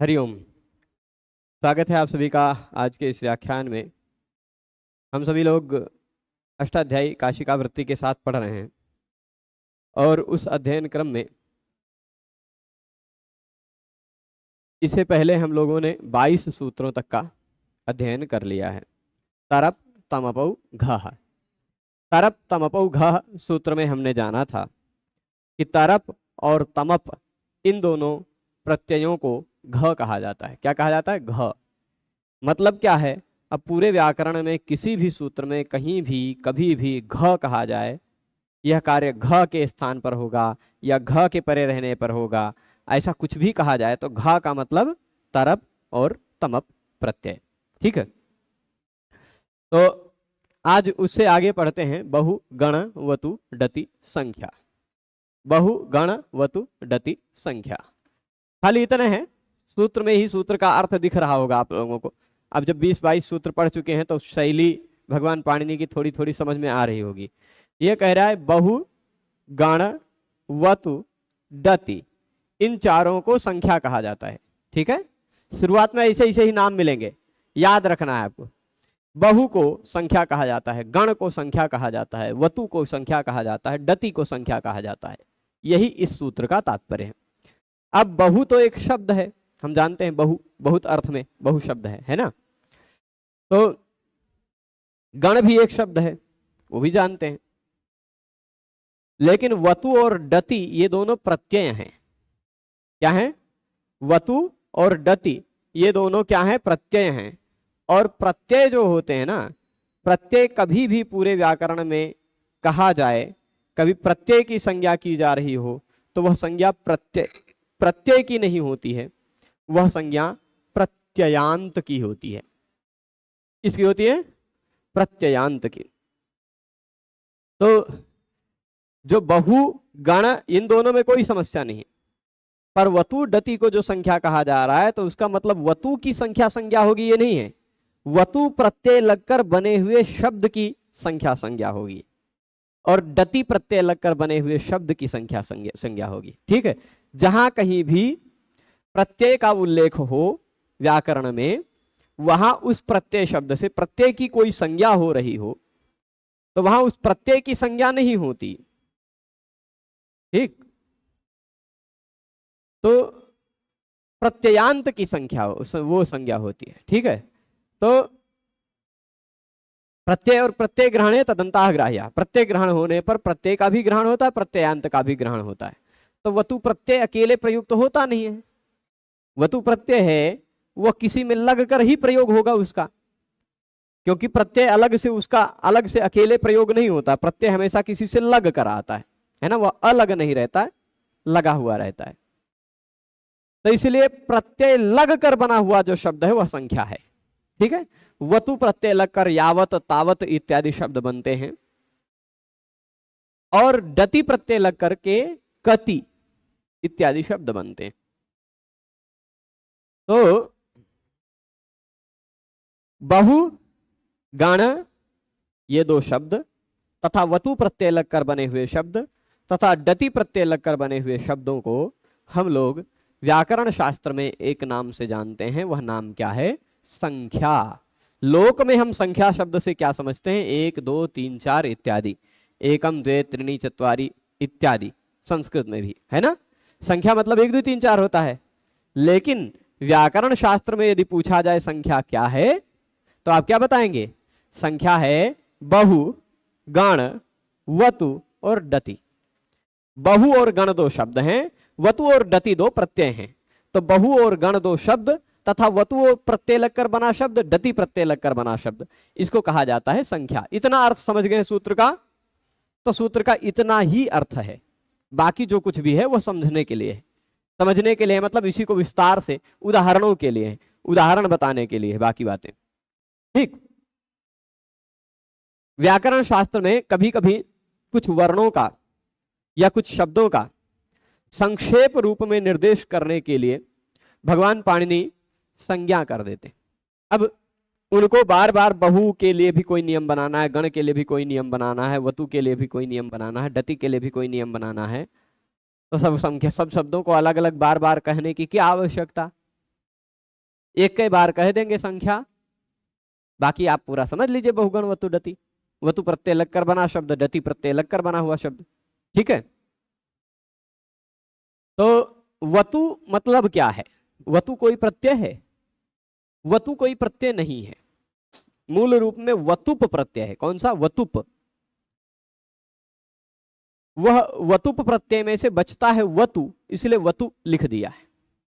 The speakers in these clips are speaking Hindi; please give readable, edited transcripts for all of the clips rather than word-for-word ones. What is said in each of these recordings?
हरिओम। स्वागत है आप सभी का आज के इस व्याख्यान में। हम सभी लोग अष्टाध्यायी काशिका वृत्ति के साथ पढ़ रहे हैं और उस अध्ययन क्रम में इससे पहले हम लोगों ने 22 सूत्रों तक का अध्ययन कर लिया है। तरप तमपौ घः। तरप तमपौ घः सूत्र में हमने जाना था कि तरप और तमप इन दोनों प्रत्ययों को घ कहा जाता है। क्या कहा जाता है? घ। मतलब क्या है? अब पूरे व्याकरण में किसी भी सूत्र में कहीं भी कभी भी घ कहा जाए, यह कार्य घ के स्थान पर होगा या घ के परे रहने पर होगा, ऐसा कुछ भी कहा जाए तो घ का मतलब तरप और तमप प्रत्यय। ठीक है, तो आज उससे आगे पढ़ते हैं बहु गण वतु डति संख्या। बहु गण वतु डति संख्या, खाली इतने हैं। सूत्र में ही सूत्र का अर्थ दिख रहा होगा आप लोगों को। अब जब 20-22 सूत्र पढ़ चुके हैं तो शैली भगवान पाणिनि की थोड़ी थोड़ी समझ में आ रही होगी। ये कह रहा है बहु गण वतु डति, इन चारों को संख्या कहा जाता है। ठीक है, शुरुआत में ऐसे ऐसे ही नाम मिलेंगे, याद रखना है आपको। बहु को संख्या कहा जाता है, गण को संख्या कहा जाता है, वतु को संख्या कहा जाता है, डति को संख्या कहा जाता है। यही इस सूत्र का तात्पर्य है। अब बहु तो एक शब्द है, हम जानते हैं बहु बहुत अर्थ में बहु शब्द है ना। तो गण भी एक शब्द है, वो भी जानते हैं। लेकिन वतु और डति ये दोनों प्रत्यय हैं। क्या है? वतु और डति ये दोनों क्या है? प्रत्यय हैं। और प्रत्यय जो होते हैं ना, प्रत्यय कभी भी पूरे व्याकरण में कहा जाए, कभी प्रत्यय की संज्ञा की जा रही हो तो वह संज्ञा प्रत्यय की नहीं होती है, वह संज्ञा प्रत्ययांत की होती है। इसकी होती है प्रत्ययांत की। तो जो बहु गण इन दोनों में कोई समस्या नहीं, पर वतु डति को जो संख्या कहा जा रहा है तो उसका मतलब वतु की संख्या संज्ञा होगी, ये नहीं है। वतु प्रत्यय लगकर बने हुए शब्द की संख्या संज्ञा होगी और डति प्रत्यय लगकर बने हुए शब्द की संख्या संज्ञा होगी। ठीक है, जहां कहीं भी प्रत्यय का उल्लेख हो व्याकरण में, वहां उस प्रत्यय शब्द से प्रत्यय की कोई संज्ञा हो रही हो तो वहां उस प्रत्यय की संज्ञा नहीं होती। ठीक, तो प्रत्ययांत की संख्या वो संज्ञा होती है। ठीक है, तो प्रत्यय और प्रत्यय ग्रहण है तदंताः ग्राह्य। प्रत्यय ग्रहण होने पर प्रत्यय का भी ग्रहण होता है, प्रत्ययांत का भी ग्रहण होता है। तो वतु प्रत्यय अकेले प्रयुक्त तो होता नहीं है। वतु प्रत्यय है वह किसी में लग कर ही प्रयोग होगा उसका, क्योंकि प्रत्यय अलग से उसका अलग से अकेले प्रयोग नहीं होता। प्रत्यय हमेशा किसी से लग कर आता है ना, वह अलग नहीं रहता है, लगा हुआ रहता है। तो इसलिए प्रत्यय लग कर बना हुआ जो शब्द है वह संख्या है। ठीक है, वतु प्रत्यय लगकर यावत तावत इत्यादि शब्द बनते हैं और डति प्रत्यय लग करके कति इत्यादि शब्द बनते हैं। तो बहु गण ये दो शब्द तथा वतु प्रत्यय लगकर बने हुए शब्द तथा डति प्रत्यय लगकर बने हुए शब्दों को हम लोग व्याकरण शास्त्र में एक नाम से जानते हैं। वह नाम क्या है? संख्या। लोक में हम संख्या शब्द से क्या समझते हैं? 1 2 3 4 इत्यादि, एकम द्वे त्रीणि चत्वारि इत्यादि, संस्कृत में भी है ना। संख्या मतलब 1 2 3 4 होता है। लेकिन व्याकरण शास्त्र में यदि पूछा जाए संख्या क्या है तो आप क्या बताएंगे? संख्या है बहु गण वतु और डति। बहु और गण दो शब्द हैं, वतु और डति दो प्रत्यय हैं। तो बहु और गण दो शब्द तथा वतु और प्रत्यय लगकर बना शब्द, डति प्रत्यय लगकर बना शब्द, इसको कहा जाता है संख्या। इतना अर्थ समझ गए सूत्र का? तो सूत्र का इतना ही अर्थ है, बाकी जो कुछ भी है वह समझने के लिए है, समझने के लिए, मतलब इसी को विस्तार से उदाहरणों के लिए, उदाहरण बताने के लिए बाकी बातें। ठीक, व्याकरण शास्त्र में कभी कभी कुछ वर्णों का या कुछ शब्दों का संक्षेप रूप में निर्देश करने के लिए भगवान पाणिनि संज्ञा कर देते। अब उनको बार बार बहु के लिए भी कोई नियम बनाना है, गण के लिए भी कोई नियम बनाना है, वतु के लिए भी कोई नियम बनाना है, डति के लिए भी कोई नियम बनाना है, तो सब शब्दों को अलग अलग बार बार कहने की क्या आवश्यकता? एक कई बार कह देंगे संख्या, बाकी आप पूरा समझ लीजिए बहुगण वतु डति। वतु प्रत्यय लगकर बना शब्द, डति प्रत्यय लगकर बना हुआ शब्द। ठीक है, तो वतु मतलब क्या है? वतु कोई प्रत्यय है? वतु कोई प्रत्यय नहीं है। मूल रूप में वतुप प्रत्यय है। कौन सा? वतुप। वह वतुप प्रत्यय में से बचता है वतु, इसलिए वतु लिख दिया है।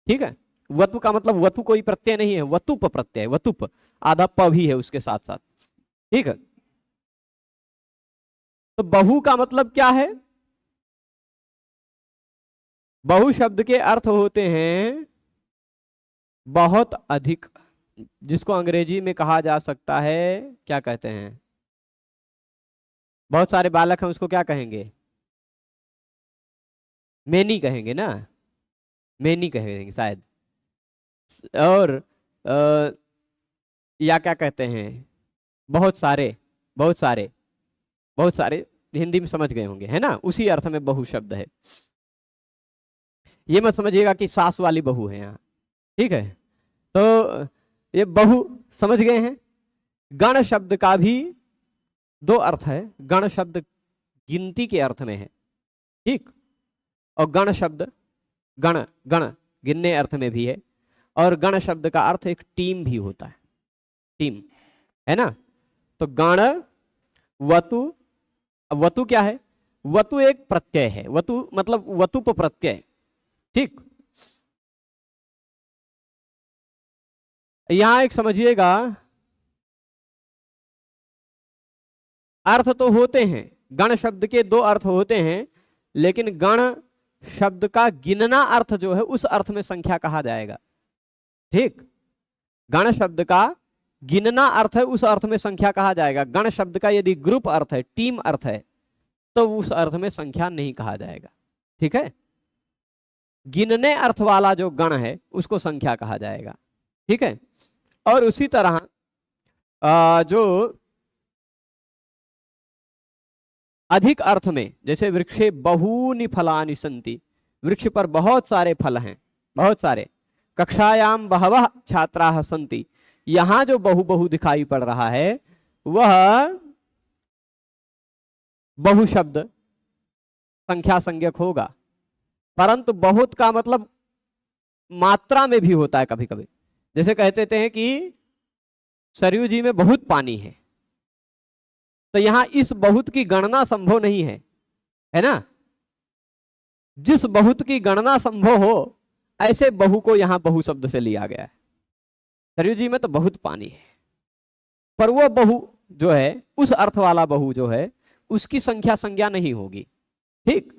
ठीक है, वतु का मतलब वतु कोई प्रत्यय नहीं है, वतुप प्रत्यय। वतुप आधा प भी है उसके साथ साथ। ठीक है, तो बहु का मतलब क्या है? बहु शब्द के अर्थ होते हैं बहुत अधिक, जिसको अंग्रेजी में कहा जा सकता है, क्या कहते हैं? बहुत सारे बालक हैं, उसको क्या कहेंगे? मेनी कहेंगे ना, मेनी कहेंगे शायद। और या क्या कहते हैं? बहुत सारे, बहुत सारे, बहुत सारे, हिंदी में समझ गए होंगे, है ना? उसी अर्थ में बहु शब्द है। ये मत समझिएगा कि सास वाली बहू है यहाँ। ठीक है, तो ये बहु समझ गए हैं। गण शब्द का भी दो अर्थ है। गण शब्द गिनती के अर्थ में है, ठीक, और गण शब्द गण गण गिनने अर्थ में भी है। और गण शब्द का अर्थ एक टीम भी होता है, टीम, है ना? तो गण वतु, वतु क्या है? वतु एक प्रत्यय है। वतु मतलब वतुप प्रत्यय। ठीक, यहां एक समझिएगा, अर्थ तो होते हैं, गण शब्द के दो अर्थ होते हैं, लेकिन गण शब्द का गिनना अर्थ जो है उस अर्थ में संख्या कहा जाएगा। ठीक, गण शब्द का गिनना अर्थ है, उस अर्थ में संख्या कहा जाएगा। गण शब्द का यदि ग्रुप अर्थ है, टीम अर्थ है, तो उस अर्थ में संख्या नहीं कहा जाएगा। ठीक है, गिनने अर्थ वाला जो गण है उसको संख्या कहा जाएगा। ठीक है, और उसी तरह जो अधिक अर्थ में, जैसे वृक्षे बहूनि फलानि सन्ति, वृक्ष पर बहुत सारे फल हैं, बहुत सारे। कक्षायाम बहवः छात्राः सन्ति, यहां जो बहु बहु दिखाई पड़ रहा है वह बहु शब्द संख्या संज्ञक होगा, परंतु बहुत का मतलब मात्रा में भी होता है कभी कभी। जैसे कहते हैं कि सरयू जी में बहुत पानी है, तो यहां इस बहुत की गणना संभव नहीं है, है ना? जिस बहुत की गणना संभव हो ऐसे बहु को यहां बहु शब्द से लिया गया है। सरयू जी में तो बहुत पानी है, पर वो बहु जो है, उस अर्थ वाला बहु जो है, उसकी संख्या संज्ञा नहीं होगी। ठीक,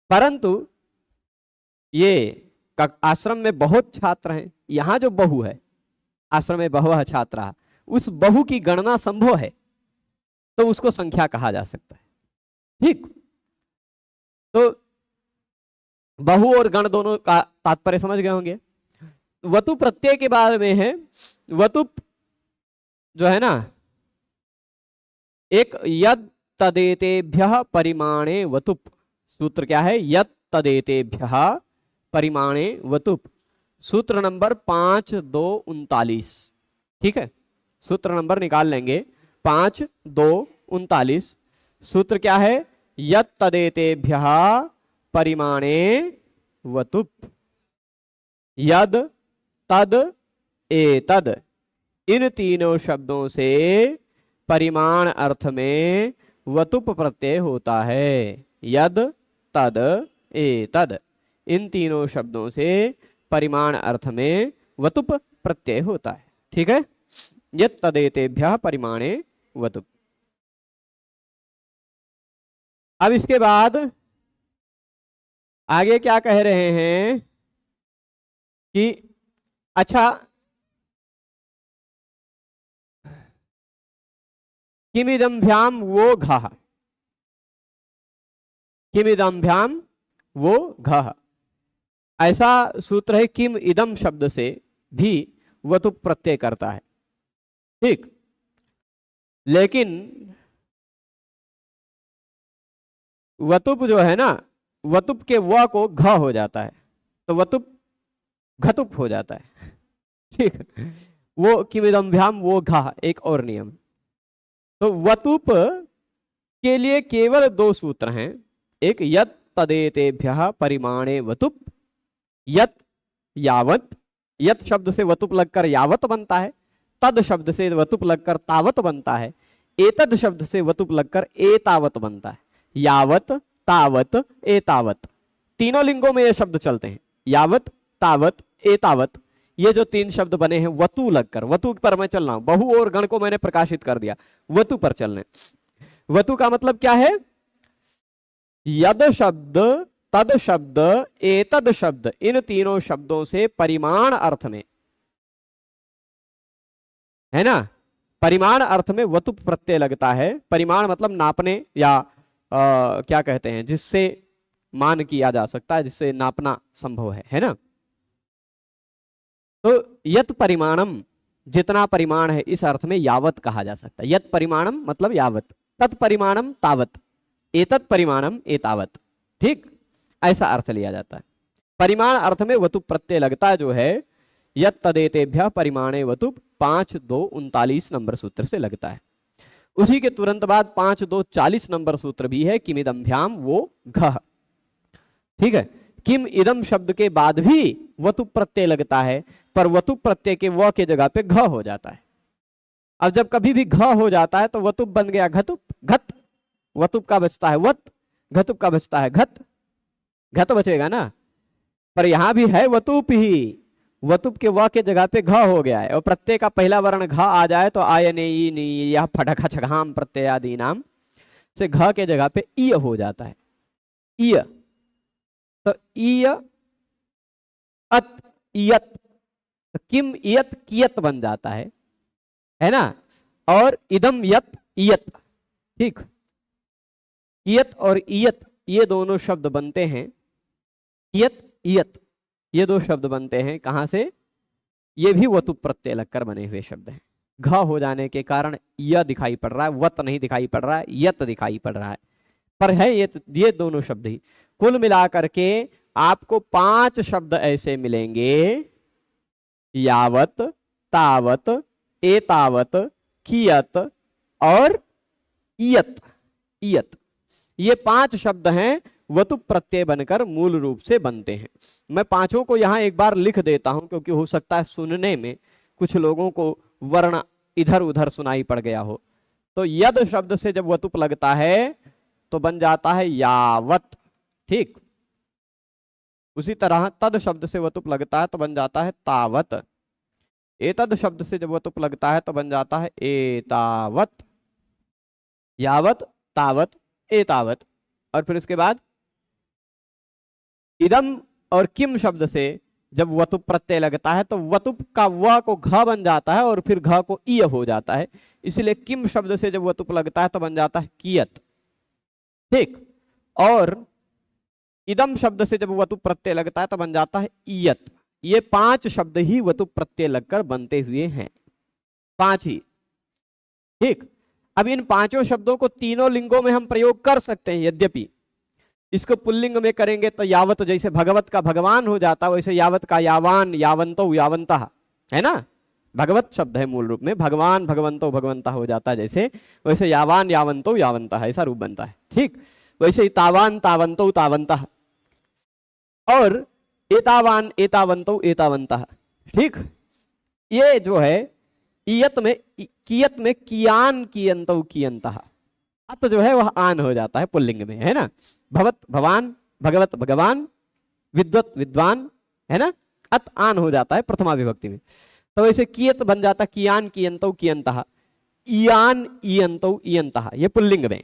परंतु ये आश्रम में बहुत छात्र हैं, यहां जो बहु है, आश्रम में बहु छात्रा, उस बहु की गणना संभव है, तो उसको संख्या कहा जा सकता है। ठीक, तो बहु और गण दोनों का तात्पर्य समझ गए होंगे। वतु प्रत्यय के बाद में है वतु जो है ना, एक यद तदेतेभ्यः परिमाणे वतुप। सूत्र क्या है? यद तदेतेभ्यः परिमाणे वतुप। सूत्र नंबर 5-2-39। ठीक है, सूत्र नंबर निकाल लेंगे 5-2-39। सूत्र क्या है? यद तदेतेभ्यः परिमाणे वतुप। यद तद एतद, इन तीनों शब्दों से परिमाण अर्थ में वतुप प्रत्यय होता है। यद तद एतद, इन तीनों शब्दों से परिमाण अर्थ में वतुप प्रत्यय होता है। ठीक है, यद तदेतेभ्यः परिमाणे वतुप। अब इसके बाद आगे क्या कह रहे हैं कि अच्छा, किमिदम्भ्याम वो घः, किमिदम्भ्याम वो घः, ऐसा सूत्र है। किम इदम शब्द से भी वतुप प्रत्यय करता है। ठीक, लेकिन वतुप जो है ना, वतुप के व को घ हो जाता है, तो वतुप घतुप हो जाता है। ठीक, वो किमिदम्भ्याम वो घा एक और नियम। तो वतुप के लिए केवल दो सूत्र हैं, एक यत तदेतेभ्यः परिमाणे वतुप, यत यावत, यत शब्द से वतुप लगकर यावत बनता है, तद शब्द से वतुप लगकर तावत बनता है, एतद शब्द से वतुप लगकर एतावत बनता है। यावत तावत एतावत तीनों लिंगों में ये शब्द चलते हैं, यावत तावत एतावत। ये जो तीन शब्द बने हैं वतु लगकर, वतु पर मैं चल रहा हूं, बहु और गण को मैंने प्रकाशित कर दिया, वतु पर चलने। वतु का मतलब क्या है? यद शब्द, तद शब्द, एतद शब्द, इन तीनों शब्दों से परिमाण अर्थ में, है ना, परिमाण अर्थ में वतुप प्रत्यय लगता है। परिमाण मतलब नापने या क्या कहते हैं, जिससे मान किया जा सकता है, जिससे नापना संभव है ना। तो यत परिमाणम, जितना परिमाण है, इस अर्थ में यावत कहा जा सकता है। यत परिमाणम मतलब यावत, तत् परिमाणम तावत, एतत् परिमाणम एतावत, ठीक, ऐसा अर्थ लिया जाता है। परिमाण अर्थ में वतुप प्रत्यय लगता है जो है यत तदेतेभ्यः परिमाणे वतुप 5-2-39 नंबर सूत्र से लगता है। उसी के तुरंत बाद 5-2-40 नंबर सूत्र भी है, किमिदम्भ्याम वो घ, ठीक है। किम इदम शब्द के बाद भी वतुप प्रत्यय लगता है, पर वतुप प्रत्यय के व के जगह पे घ हो जाता है। अब जब कभी भी घ हो जाता है तो वतुप बन गया घतुप, घत, वतुप का बचता है वत, घतुप का बचता है घत, घत बचेगा ना। पर यहां भी है वतुप ही, वतुप के व के जगह पे घ हो गया है, और प्रत्यय का पहला वर्ण घ आ जाए तो आयने ई नी यह फटखा छघाम प्रत्यय आदि नाम से घ के जगह पे ईय हो जाता है, ईय। तो ईय अत इयत, तो किम इयत कियत बन जाता है ना। और इदम यत इयत, ठीक, कियत और इयत ये दोनों शब्द बनते हैं, कियत इयत ये दो शब्द बनते हैं कहां से? ये भी वतुप प्रत्यय लगकर बने हुए शब्द हैं। घ हो जाने के कारण य दिखाई पड़ रहा है, वत नहीं दिखाई पड़ रहा है, यत दिखाई पड़ रहा है, पर है ये दोनों शब्द ही। कुल मिलाकर के आपको 5 शब्द ऐसे मिलेंगे, यावत, तावत, एतावत, कियत और इयत, इयत। ये 5 शब्द हैं वतुप प्रत्यय बनकर मूल रूप से बनते हैं। मैं पांचों को यहां एक बार लिख देता हूं, क्योंकि हो सकता है सुनने में कुछ लोगों को वर्ण इधर उधर सुनाई पड़ गया हो। तो यद शब्द से जब वतुप लगता है तो बन जाता है यावत, ठीक। उसी तरह तद शब्द से वतुप लगता है तो बन जाता है तावत, एतद शब्द से जब वतुप लगता है तो बन जाता है एतावत, यावत तावत एतावत। और फिर उसके बाद इदम और किम शब्द से जब वतुप प्रत्यय लगता है तो वतुप का व को घ बन जाता है और फिर घ को ईय हो जाता है, इसलिए किम शब्द से जब वतुप लगता है तो बन जाता है कियत, ठीक। और इदम शब्द से जब वतुप प्रत्यय लगता है तो बन जाता है ईयत। ये 5 शब्द ही वतुप प्रत्यय लगकर बनते हुए हैं, 5 ही, ठीक। अब इन 5 शब्दों को तीनों लिंगों में हम प्रयोग कर सकते हैं, यद्यपि इसको पुल्लिंग में करेंगे तो यावत जैसे भगवत का भगवान हो जाता है, वैसे यावत का यावान, यावंतो, यावंतः, है ना। भगवत शब्द है मूल रूप में, भगवान भगवंतो भगवंता हो जाता है जैसे, वैसे यावान यावंतो यावंतः ऐसा रूप बनता है, ठीक। वैसे ही तावान तावंतो तावंतः और एतावान एतावंतो एतावंतः, ठीक। ये जो है इयत में, कियत में कियान कियंतो कियंतः, अत जो है वह आन हो जाता है पुल्लिंग में, है ना। भवत भवान, भगवत भगवान, विद्वत विद्वान, है ना। अत आन हो जाता है प्रथमा विभक्ति में। तो वैसे कियत बन जाता है कियान कियंतो कियंतः, इयान इयंतो इयंतः, ये पुल्लिंग में।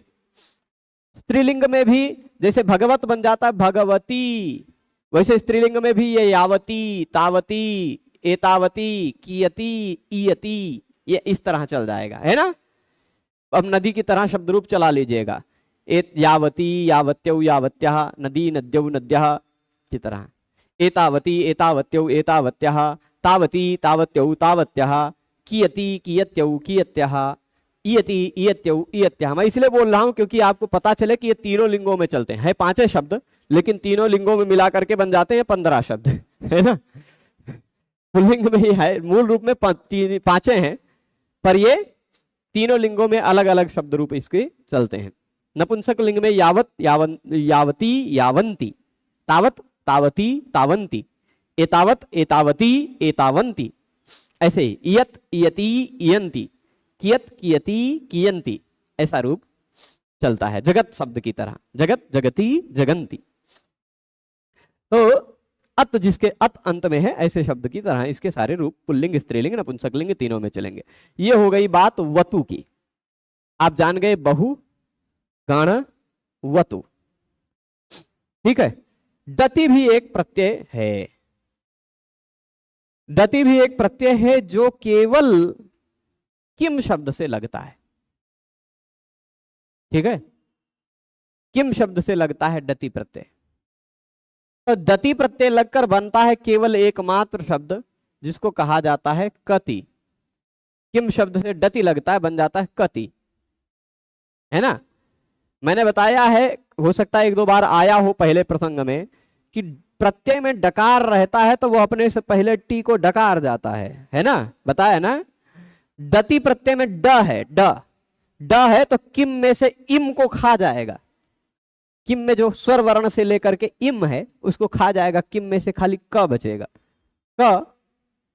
स्त्रीलिंग में भी जैसे भगवत बन जाता है भगवती, वैसे स्त्रीलिंग में भी ये यावती, तावती, एतावती, कियती, इयती, ये इस तरह चल जाएगा, है ना। अब नदी की तरह शब्द रूप चला लीजिएगा, यावती यावत्यौ यावत्यः, नदी नद्यौ नद्यः की तरह, एतावती एतावत्यौ एतावत्यः, तावती तावत्यौ तावत्यः, कियती कियत्यौ कियत्यः, इयती इयत्यौ इयत्यः। मैं इसलिए बोल रहा हूं क्योंकि आपको पता चले कि ये तीनों लिंगों में चलते हैं, 5 शब्द, लेकिन तीनों लिंगों में मिला करके बन जाते हैं 15 शब्द, है ना। पुल्लिंग में ही है, मूल रूप में पांचे हैं, पर ये तीनों लिंगों में अलग अलग शब्द रूप इसके चलते हैं। नपुंसक लिंग में यावत, यावती, यावंती, तावत, तावती, तावंती, एतावत, एतावती, एतावंती, ऐसे ही इयत, इयति, इयंती, कियत, कियति, कियंती, ऐसा रूप चलता है जगत शब्द की तरह, जगत, जगती, जगंती। तो अत जिसके अत अंत में है, ऐसे शब्द की तरह इसके सारे रूप पुल्लिंग, स्त्रीलिंग, नपुंसकलिंग तीनों में चलेंगे। ये हो गई बात वतु की। आप जान गए बहु, गण, वतु। ठीक है। दति भी एक प्रत्यय है, दति भी एक प्रत्यय है जो केवल किम शब्द से लगता है। ठीक है, किम शब्द से लगता है दति प्रत्यय। तो दति प्रत्यय लगकर बनता है केवल एकमात्र शब्द जिसको कहा जाता है कति। किम शब्द से दति लगता है, बन जाता है कति, है ना। मैंने बताया है, हो सकता है एक दो बार आया हो पहले प्रसंग में, कि प्रत्यय में डकार रहता है तो वो अपने से पहले टी को डकार जाता है ना, बताया ना। दति प्रत्यय में ड है, ड है तो किम में से इम को खा जाएगा। किम में जो स्वर वर्ण से लेकर के इम है उसको खा जाएगा, किम में से खाली क बचेगा, क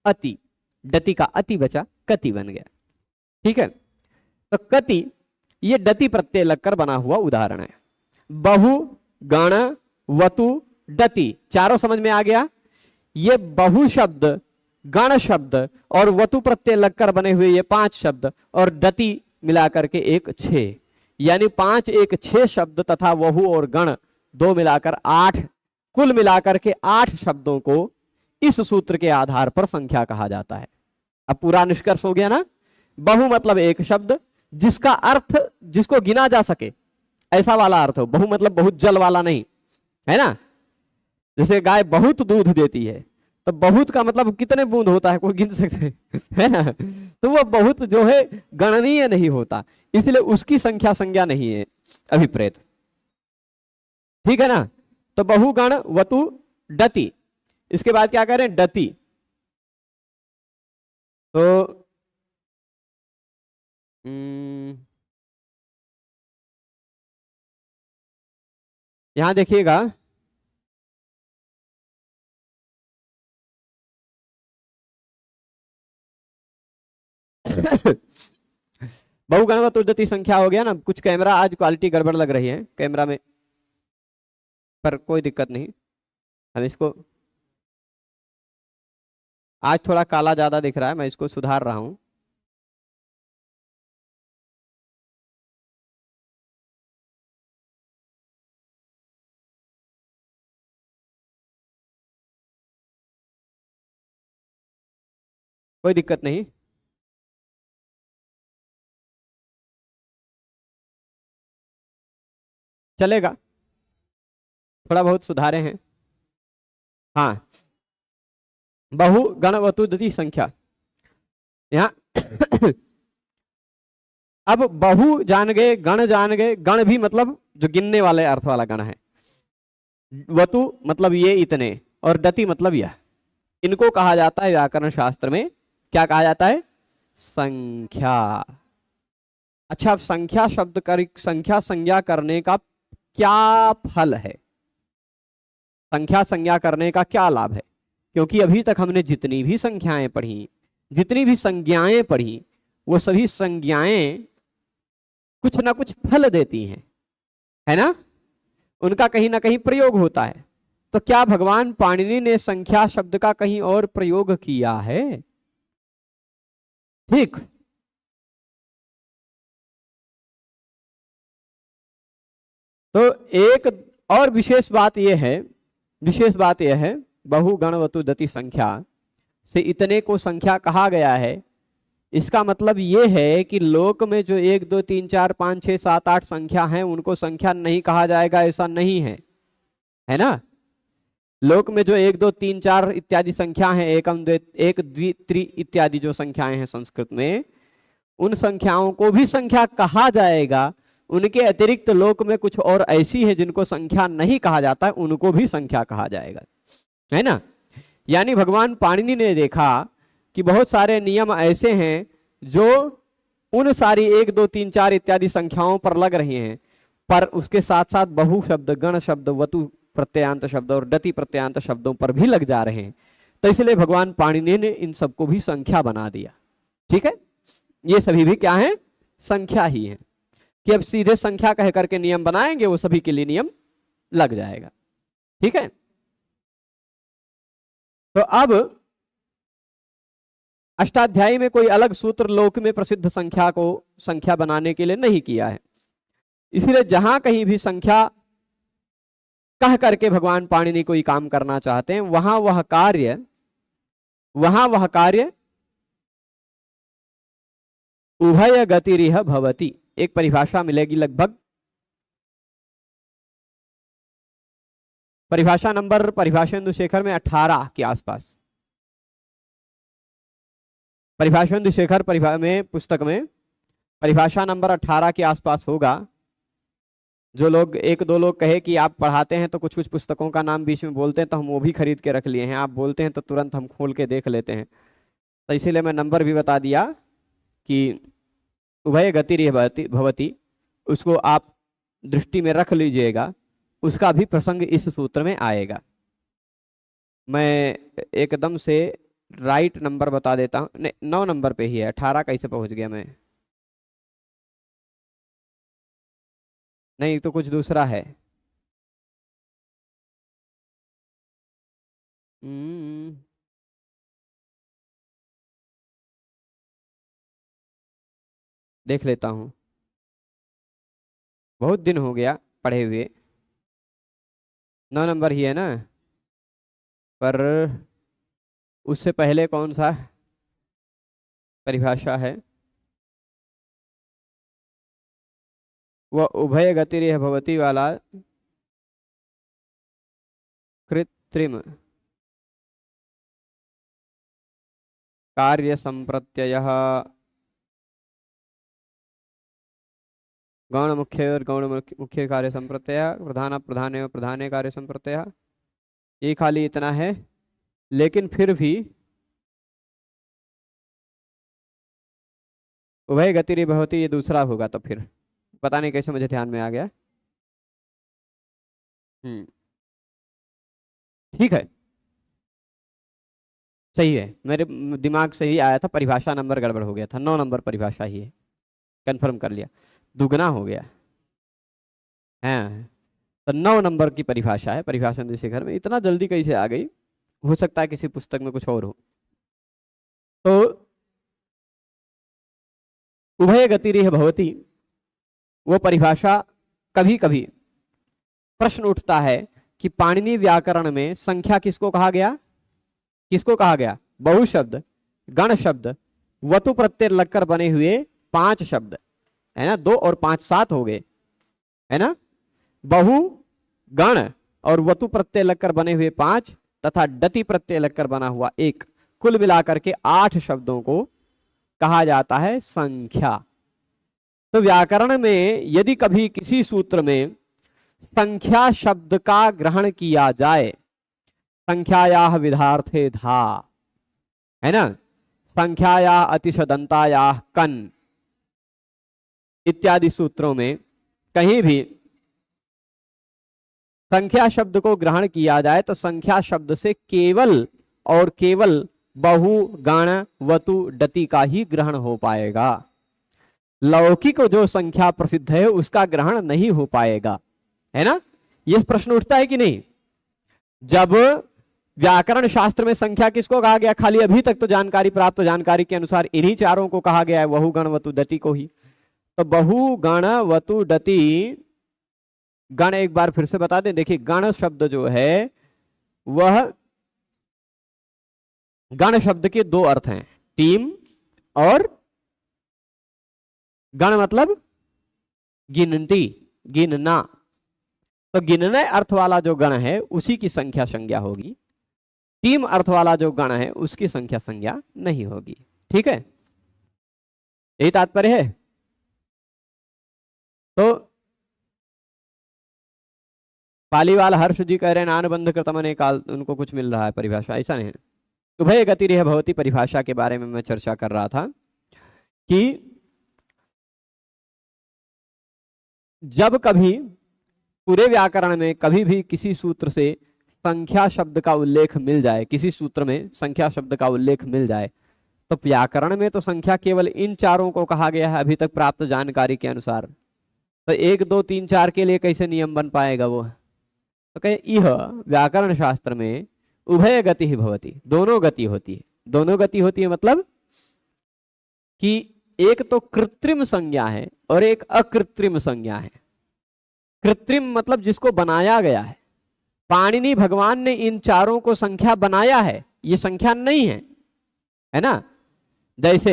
अति, दति का अति बचा, कति बन गया। ठीक है, तो कति ये दति प्रत्यय लगकर बना हुआ उदाहरण है। बहु, गण, वतु, दति, चारों समझ में आ गया। ये बहु शब्द, गण शब्द और वतु प्रत्यय लगकर बने हुए ये 5 शब्द और दति मिलाकर के एक 6, यानी 5 एक 6 शब्द तथा वहु और गण 2 मिलाकर 8, कुल मिलाकर के 8 शब्दों को इस सूत्र के आधार पर संख्या कहा जाता है। अब पूरा निष्कर्ष हो गया ना। बहु मतलब एक शब्द जिसका अर्थ जिसको गिना जा सके, ऐसा वाला अर्थ हो। बहु मतलब बहुत जल वाला नहीं, है ना। जैसे गाय बहुत दूध देती है तो बहुत का मतलब कितने बूंद होता है, कोई गिन सकते है ना। तो वो बहुत जो है गणनीय नहीं होता, इसलिए उसकी संख्या संज्ञा नहीं है अभिप्रेत। ठीक है ना। तो बहु, गण, वतु, दति। इसके बाद क्या करें, दति। तो यहां देखिएगा, बहुगण व तुर्दति संख्या हो गया ना। कुछ कैमरा आज क्वालिटी गड़बड़ लग रही है कैमरा में, पर कोई दिक्कत नहीं, हम इसको, आज थोड़ा काला ज्यादा दिख रहा है, मैं इसको सुधार रहा हूं। कोई दिक्कत नहीं, चलेगा, थोड़ा बहुत सुधारे हैं। हाँ, बहु, गण, वतु, दति संख्या। यहाँ अब बहु जान गए, गण जान गए। गण भी मतलब जो गिनने वाले अर्थ वाला गण है। वतु मतलब ये इतने, और दति मतलब यह। इनको कहा जाता है व्याकरण शास्त्र में, क्या कहा जाता है, संख्या। अच्छा, अब संख्या शब्द कर, संख्या संज्ञा करने का क्या फल है, संख्या संज्ञा करने का क्या लाभ है। क्योंकि अभी तक हमने जितनी भी संख्याएं पढ़ी, जितनी भी संज्ञाएं पढ़ी, वो सभी संज्ञाएं कुछ ना कुछ फल देती हैं, है ना। उनका कहीं ना कहीं प्रयोग होता है। तो क्या भगवान पाणिनि ने संख्या शब्द का कहीं और प्रयोग किया है? ठीक, तो एक और विशेष बात यह है, विशेष बात यह है, बहु, गण, वतु, दति संख्या से इतने को संख्या कहा गया है। इसका मतलब यह है कि लोक में जो 1 2 3 4 5 6 7 8 संख्या हैं उनको संख्या नहीं कहा जाएगा, ऐसा नहीं है, है ना। लोक में जो 1 2 3 4 इत्यादि संख्या हैं, एकम, एक, द्वि, त्रि इत्यादि जो संख्याएं हैं संस्कृत में, उन संख्याओं को भी संख्या कहा जाएगा। उनके अतिरिक्त लोक में कुछ और ऐसी है जिनको संख्या नहीं कहा जाता है, उनको भी संख्या कहा जाएगा, है ना। यानी भगवान पाणिनि ने देखा कि बहुत सारे नियम ऐसे हैं जो उन सारी 1 2 3 4 इत्यादि संख्याओं पर लग रही हैं, पर उसके साथ साथ बहु शब्द, गण शब्द, वतु प्रत्ययांत शब्द और डति प्रत्ययांत शब्दों पर भी लग जा रहे हैं। तो इसलिए भगवान पाणिनि ने इन सबको भी संख्या बना दिया। ठीक है, ये सभी भी क्या है? संख्या ही है, कि अब सीधे संख्या कह करके नियम बनाएंगे, वो सभी के लिए नियम लग जाएगा। ठीक है, तो अब अष्टाध्यायी में कोई अलग सूत्र लोक में प्रसिद्ध संख्या को संख्या बनाने के लिए नहीं किया है। इसलिए जहां कहीं भी संख्या कह करके भगवान पाणिनि कोई काम करना चाहते हैं, वहां वह कार्य उभय गतिरिह भवति, एक परिभाषा मिलेगी लगभग, परिभाषा नंबर परिभाषेन्दु शेखर में 18 के आसपास, परिभाषेन्दु शेखर में पुस्तक में परिभाषा नंबर 18 के आसपास होगा। जो लोग 1 2 लोग कहे कि आप पढ़ाते हैं तो कुछ कुछ पुस्तकों का नाम बीच में बोलते हैं, तो हम वो भी खरीद के रख लिए हैं, आप बोलते हैं तो तुरंत हम खोल के देख लेते हैं, तो इसीलिए मैं नंबर भी बता दिया कि उभय गतिरिह भवति, उसको आप दृष्टि में रख लीजिएगा, उसका भी प्रसंग इस सूत्र में आएगा। मैं एकदम से राइट नंबर बता देता हूँ, 9 नंबर पे ही है, 18 कैसे पहुंच गया मैं? नहीं तो कुछ दूसरा है। देख लेता हूँ, बहुत दिन हो गया पढ़े हुए। 9 नंबर ही है ना, पर उससे पहले कौन सा परिभाषा है? वह उभय गतिरिह भवति वाला कृत्रिम कार्य संप्रत्ययः गौण मुख्य और गौण मुख्य कार्य संप्रत्यय, प्रधान प्रधान एवं प्रधान कार्य संप्रत्यय, ये खाली इतना है। लेकिन फिर भी उभय गतिरिह भवति ये दूसरा होगा, तो फिर पता नहीं कैसे मुझे ध्यान में आ गया। ठीक है, सही है, मेरे दिमाग से ही आया था, परिभाषा नंबर गड़बड़ हो गया था, 9 नंबर परिभाषा ही है, कंफर्म कर लिया, दुगना हो गया है। तो 9 नंबर की परिभाषा है परिभाषा शेखर में। इतना जल्दी कैसे आ गई? हो सकता है किसी पुस्तक में कुछ और हो। तो उभय गतिरिह भवति, वो परिभाषा, कभी कभी प्रश्न उठता है कि पाणिनि व्याकरण में संख्या किसको कहा गया? किसको कहा गया? बहु शब्द, गण शब्द, वतु प्रत्यय लगकर बने हुए 5 शब्द है ना, 2 और 5 7 हो गए है ना, बहु गण और वतु प्रत्यय लगकर बने हुए 5 तथा डति प्रत्यय लगकर बना हुआ 1, कुल मिलाकर के 8 शब्दों को कहा जाता है संख्या। तो व्याकरण में यदि कभी किसी सूत्र में संख्या शब्द का ग्रहण किया जाए, संख्यायाः विधार्थे धा है ना, संख्यायाः अतिशदंतायाः कन इत्यादि सूत्रों में कहीं भी संख्या शब्द को ग्रहण किया जाए तो संख्या शब्द से केवल और केवल बहु गण वतु डति का ही ग्रहण हो पाएगा। लौकिक जो संख्या प्रसिद्ध है उसका ग्रहण नहीं हो पाएगा, है ना। यह प्रश्न उठता है कि नहीं? जब व्याकरण शास्त्र में संख्या किसको कहा गया? खाली अभी तक तो जानकारी प्राप्त जानकारी के अनुसार इन्हीं चारों को कहा गया है, बहु गण वतु डति को ही। तो बहु गण वतु डति, गण एक बार फिर से बता दें, देखिए गण शब्द जो है वह, गण शब्द के 2 अर्थ हैं, टीम और गण मतलब गिनती, गिनना। तो गिनने अर्थ वाला जो गण है उसी की संख्या संज्ञा होगी, टीम अर्थ वाला जो गण है उसकी संख्या संज्ञा नहीं होगी। ठीक है, यही तात्पर्य है। तो पालीवाल हर्ष जी कह रहे हैं नानुबंध कृतमने काल, उनको कुछ मिल रहा है परिभाषा, ऐसा नहीं है। उभय गति रेह भवती परिभाषा के बारे में मैं चर्चा कर रहा था कि जब कभी पूरे व्याकरण में कभी भी किसी सूत्र से संख्या शब्द का उल्लेख मिल जाए, किसी सूत्र में संख्या शब्द का उल्लेख मिल जाए, तो व्याकरण में तो संख्या केवल इन चारों को कहा गया है अभी तक प्राप्त जानकारी के अनुसार। तो 1 2 3 4 के लिए कैसे नियम बन पाएगा वो? तो कहे यह व्याकरण शास्त्र में उभय गति ही भवती, दोनों गति होती है। दोनों गति होती है मतलब कि एक तो कृत्रिम संज्ञा है और एक अकृत्रिम संज्ञा है। कृत्रिम मतलब जिसको बनाया गया है। पाणिनि भगवान ने इन चारों को संख्या बनाया है, ये संख्या नहीं है ना। जैसे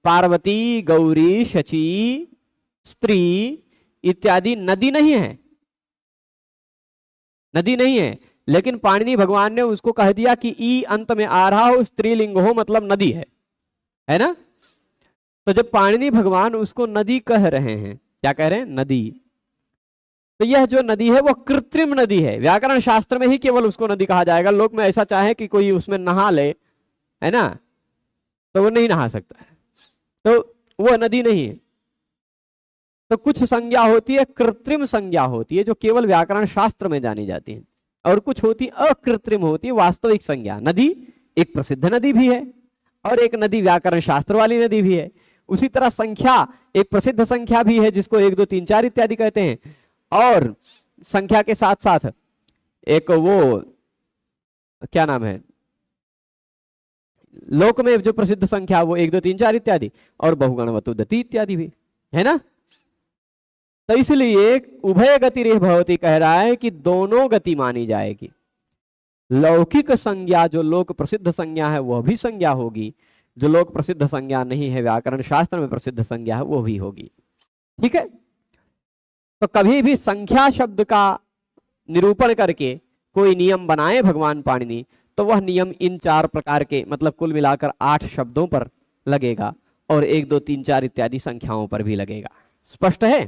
पार्वती, गौरी, शची, स्त्री इत्यादि नदी नहीं है, नदी नहीं है, लेकिन पाणिनि भगवान ने उसको कह दिया कि ई अंत में आ रहा हो, स्त्रीलिंग हो, मतलब नदी है ना। तो जब पाणिनि भगवान उसको नदी कह रहे हैं, क्या कह रहे हैं? नदी। तो यह जो नदी है वो कृत्रिम नदी है। व्याकरण शास्त्र में ही केवल उसको नदी कहा जाएगा। लोक में ऐसा चाहे कि कोई उसमें नहा ले, है ना, तो वो नहीं नहा सकता है, तो वो नदी नहीं है। तो कुछ संज्ञा होती है कृत्रिम संज्ञा होती है जो केवल व्याकरण शास्त्र में जानी जाती है, और कुछ होती अकृत्रिम होती है वास्तविक संज्ञा। नदी एक प्रसिद्ध नदी भी है और एक नदी व्याकरण शास्त्र वाली नदी भी है। उसी तरह संख्या एक प्रसिद्ध संख्या भी है जिसको 1 2 3 4 इत्यादि कहते हैं, और संख्या के साथ साथ एक वो क्या नाम है लोक में जो प्रसिद्ध संख्या वो 1 2 3 4 इत्यादि, और बहुगण वतुदति इत्यादि भी है ना। तो इसलिए उभय गति रेह भवती कह रहा है कि दोनों गति मानी जाएगी। लौकिक संज्ञा जो लोक प्रसिद्ध संज्ञा है वह भी संज्ञा होगी, जो लोक प्रसिद्ध संज्ञा नहीं है व्याकरण शास्त्र में प्रसिद्ध संज्ञा है वो भी होगी। ठीक है। तो कभी भी संख्या शब्द का निरूपण करके कोई नियम बनाए भगवान पाणिनि, तो वह नियम इन 4 प्रकार के मतलब कुल मिलाकर 8 शब्दों पर लगेगा और 1 2 3 4 इत्यादि संख्याओं पर भी लगेगा। स्पष्ट है?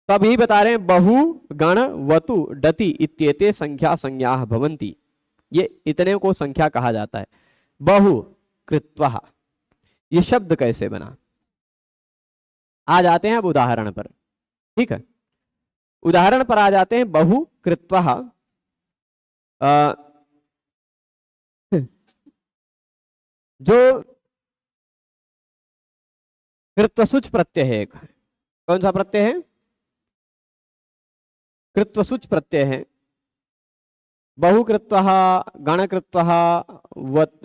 तभी बता रहे हैं बहु गण वतु डति इत्येते संख्या संज्ञाः भवन्ति। ये इतने को संख्या कहा जाता है। बहु कृत्वः ये शब्द कैसे बना? आ जाते हैं अब उदाहरण पर। ठीक है, उदाहरण पर आ जाते हैं। बहु कृत्वः जो कृत्वसुच प्रत्यय है, कौन सा प्रत्यय है? कृत्वसुच प्रत्यय है। बहुकृत्वः, गणकृत्वः,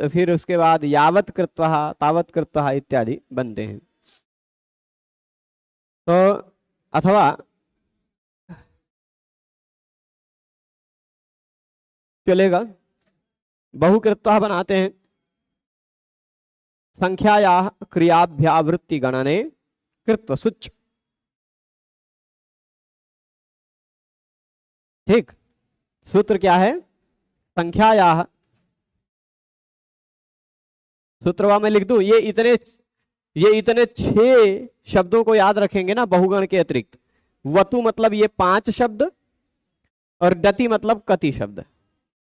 फिर उसके बाद यावत कृत्वः, तावत कृत्वः इत्यादि बनते हैं। तो अथवा चलेगा बहुकृत्वः बनाते हैं संख्यायाः क्रियाभ्यावृत्ति गणने कृत्वसुच। ठीक, सूत्र क्या है? संख्यायाः, सूत्रवा में लिख दूं, ये इतने 6 शब्दों को याद रखेंगे ना बहुगण के अतिरिक्त। वतु मतलब ये 5 शब्द, और डति मतलब कति शब्द।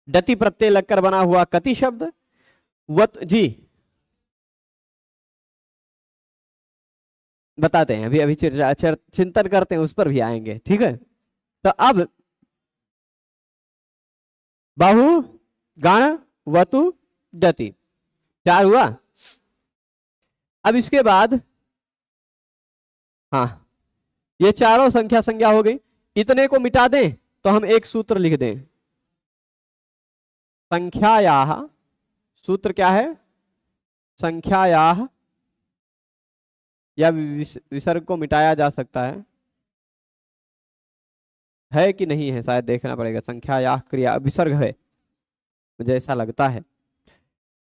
डति प्रत्यय लगकर बना हुआ कति शब्द। वत जी बताते हैं, अभी चिंतन करते हैं, उस पर भी आएंगे। ठीक है, तो अब बहु गण वतु डति 4 हुआ। अब इसके बाद हाँ, ये चारों संख्या संज्ञा हो गई। इतने को मिटा दें तो हम एक सूत्र लिख दें। संख्यायाः, सूत्र क्या है? संख्यायाः, या विसर्ग को मिटाया जा सकता है कि नहीं है, शायद देखना पड़ेगा। संख्यायाः क्रिया विसर्ग है, मुझे ऐसा लगता है,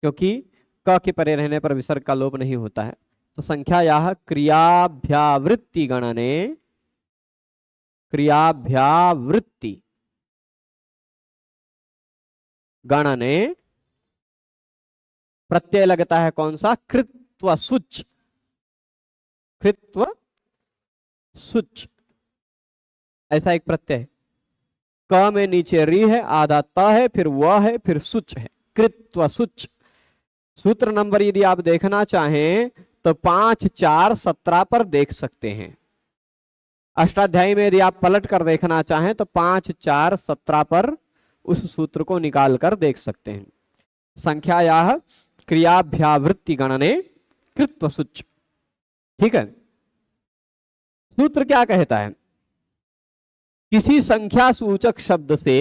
क्योंकि क के परे रहने पर विसर्ग का लोप नहीं होता है। तो संख्यायाः क्रियाभ्यावृत्ति गणने, क्रियाभ्यावृत्ति गणने प्रत्यय लगता है कौन सा? कृत्वसुच। कृत्वसुच ऐसा एक प्रत्यय है। क में नीचे री है, आधा त है, फिर व है, फिर सुच है, कृत्व सुच। सूत्र नंबर यदि आप देखना चाहें तो 5, 4, 17 पर देख सकते हैं। अष्टाध्यायी में यदि आप पलट कर देखना चाहें तो 5, 4, 17 पर उस सूत्र को निकाल कर देख सकते हैं। संख्यायाः क्रियाभ्यावृत्ति गणने कृत्व सुच। ठीक है, सूत्र क्या कहता है? किसी संख्या सूचक शब्द से,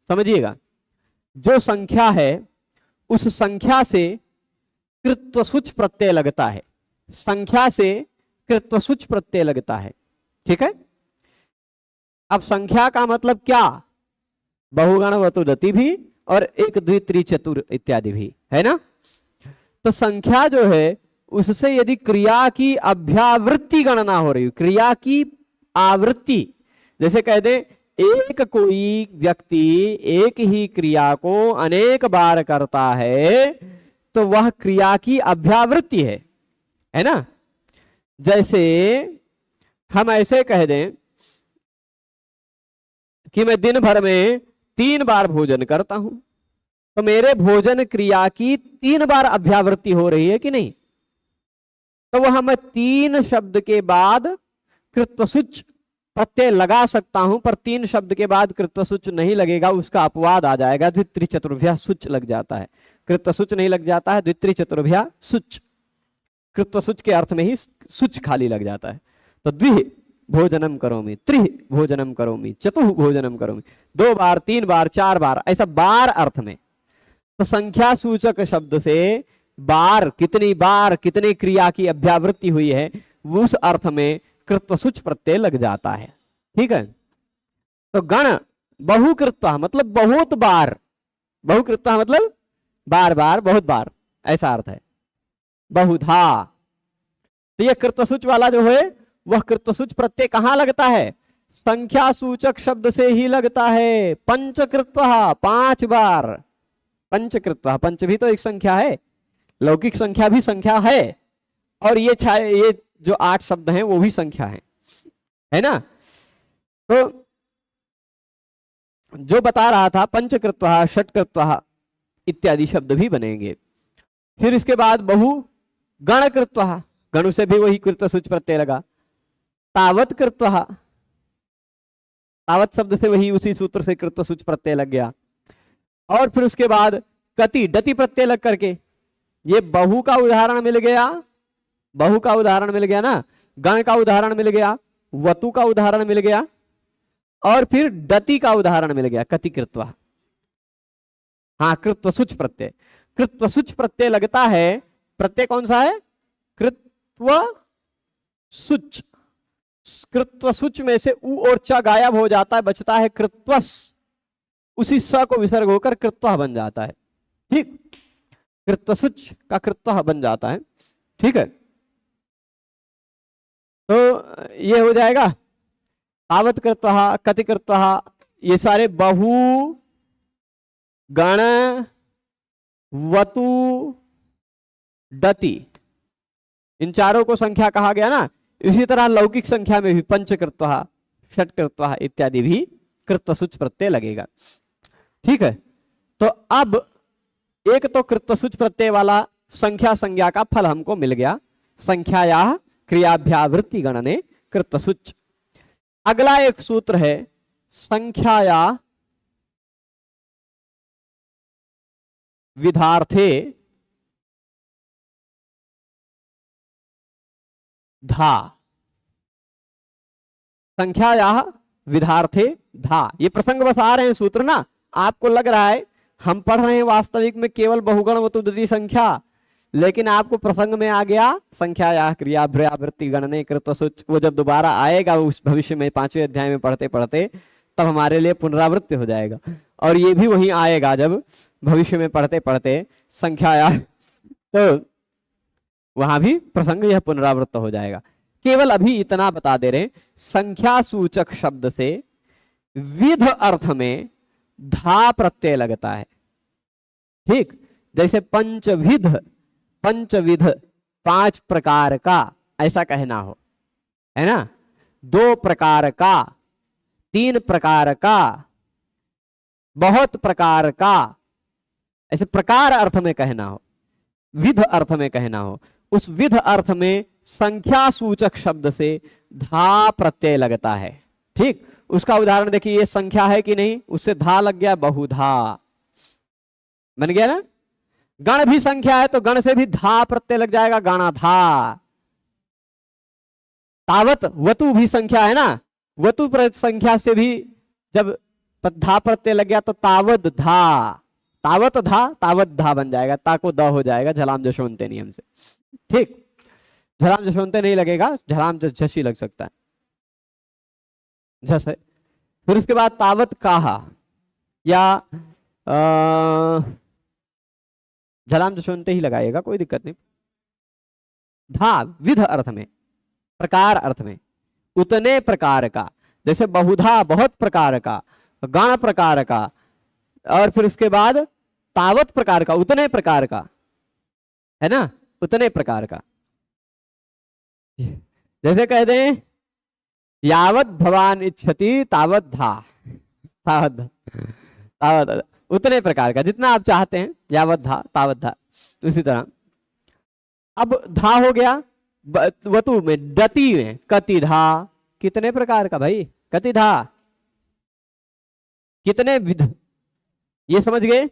समझिएगा, जो संख्या है उस संख्या से कृत्वसुच प्रत्यय लगता है, संख्या से कृत्वसुच प्रत्यय लगता है। ठीक है, अब संख्या का मतलब क्या? बहुगण वतुदति भी और एक द्वि त्रि चतुर इत्यादि भी है ना। तो संख्या जो है उससे यदि क्रिया की अभ्यावृत्ति गणना हो रही, क्रिया की आवृत्ति, जैसे कह दे एक कोई व्यक्ति एक ही क्रिया को अनेक बार करता है तो वह क्रिया की अभ्यावृत्ति है ना। जैसे हम ऐसे कह दें कि मैं दिन भर में 3 बार भोजन करता हूं, तो मेरे भोजन क्रिया की 3 बार अभ्यावृत्ति हो रही है कि नहीं? तो वह मैं 3 शब्द के बाद कृत्वसुच प्रत्यय लगा सकता हूं, पर 3 शब्द के बाद कृत्वसुच नहीं लगेगा, उसका अपवाद आ जाएगा, द्वित्रि चतुर्भ्या सुच लग जाता है। कृत्वसुच नहीं लग जाता है, द्वित्रि चतुर्भ्या सुच, कृत्वसुच के अर्थ में ही सुच खाली लग जाता है। तो द्वि भोजनम करोमि, त्रि भोजनम करोमि, चतुः भोजनम करोमि, 2 बार, 3 बार, 4 बार, ऐसा बार अर्थ में। तो संख्या सूचक शब्द से बार, कितनी बार कितनी क्रिया की अभ्यावृत्ति हुई है, उस अर्थ में कृत्वसुच प्रत्यय लग जाता है। ठीक है, तो गण बहुकृत्वा मतलब बहुत बार, बहुकृत्वा मतलब बार बार, बहुत बार, ऐसा अर्थ है। बहुधा, तो यह कृत्वसुच वाला जो है वह कृत्वसुच प्रत्यय कहां लगता है? संख्या सूचक शब्द से ही लगता है। पंचकृत्वा, 5 बार, पंचकृत्वा, पंच भी तो एक संख्या है, लौकिक संख्या भी संख्या है, और ये जो 8 शब्द हैं वो भी संख्या है ना। तो जो बता रहा था पंचकृत्वा, षट्कृत्वा इत्यादि शब्द भी बनेंगे। फिर इसके बाद बहु गणकृत्वा, गणु से भी वही कृत्वसुच प्रत्यय लगा। तावत कृत्वा, तावत शब्द से वही उसी सूत्र से कृत्वसुच प्रत्यय लग गया। और फिर उसके बाद कति, डति प्रत्यय लग करके ये बहु का उदाहरण मिल गया, बहु का उदाहरण मिल गया ना, गण का उदाहरण मिल गया, वतु का उदाहरण मिल गया, और फिर डति का उदाहरण मिल गया, कति कृत्वा। हाँ, कृत्वसुच प्रत्यय, कृत्वसुच प्रत्यय लगता है। प्रत्यय कौन सा है? कृत्वसुच। कृत्वसुच में से उ और च गायब हो जाता है, बचता है कृत्वस, उसी स को विसर्ग होकर कृत्वा बन जाता है। ठीक, कृत्वसुच का कृत्वा बन जाता है। ठीक है, तो ये हो जाएगा तावत कृत्वा, कति कृत्वा, ये सारे बहु गण वतु डति, इन चारों को संख्या कहा गया ना। इसी तरह लौकिक संख्या में भी पंचकृत्वा, षट्कृत्वा इत्यादि भी कृत्वसुच प्रत्यय लगेगा। ठीक है, तो अब एक तो कृत्वसुच प्रत्यय वाला संख्या संज्ञा का फल हमको मिल गया, संख्यायाः क्रियाभ्यावृत्ति गणने कृत्वसुच। अगला एक सूत्र है संख्याया विधार्थे धा, संख्याया विधार्थे धा। ये प्रसंग बस आ रहे हैं सूत्र ना, आपको लग रहा है हम पढ़ रहे हैं वास्तविक में केवल बहुगण वतुदति संख्या, लेकिन आपको प्रसंग में आ गया संख्याया क्रियाभ्यावृत्ति गणने कृत्वसुच। वो जब दोबारा आएगा उस भविष्य में 5वें अध्याय में पढ़ते पढ़ते, तब हमारे लिए पुनरावृत्ति हो जाएगा। और ये भी वही आएगा जब भविष्य में पढ़ते पढ़ते संख्याया, तो वहां भी प्रसंग यह पुनरावृत्त हो जाएगा। केवल अभी इतना बता दे रहे, संख्या सूचक शब्द से विध अर्थ में धा प्रत्यय लगता है। ठीक, जैसे पंचविध, पंचविध 5 प्रकार का, ऐसा कहना हो, है ना, 2 प्रकार का, 3 प्रकार का, बहुत प्रकार का, ऐसे प्रकार अर्थ में कहना हो, विध अर्थ में कहना हो, उस विध अर्थ में संख्या सूचक शब्द से धा प्रत्यय लगता है। ठीक, उसका उदाहरण देखिए, ये संख्या है कि नहीं, उससे धा लग गया, बहुधा बन गया ना। गण भी संख्या है तो गण से भी धा प्रत्यय लग जाएगा, गणाधा। तावत वतु भी संख्या है ना, वतु संख्या से भी जब धा प्रत्यय लग गया तो तावत धा, तावत धा, तावत धा बन जाएगा, ता को द हो जाएगा झलाम जशवंते नियम से। ठीक, झलाम जशवंते नहीं लगेगा, झलाम झसी लग सकता है, झस है। फिर उसके बाद तावत काहा या झलाम जशवंते ही लगाइएगा, कोई दिक्कत नहीं। धा विध अर्थ में, प्रकार अर्थ में, उतने प्रकार का, जैसे बहुधा बहुत प्रकार का, गण प्रकार का, और फिर उसके बाद तावत प्रकार का, उतने प्रकार का, है ना, उतने प्रकार का। जैसे कह दें यावत भवान इच्छति तावत धा, तावत तावत, उतने प्रकार का, जितना आप चाहते हैं, यावत धा तावत धा। उसी तरह अब धा हो गया वतु में, डति में कति धा, कितने प्रकार का भाई, कति धा, कितने विध, ये समझ गए।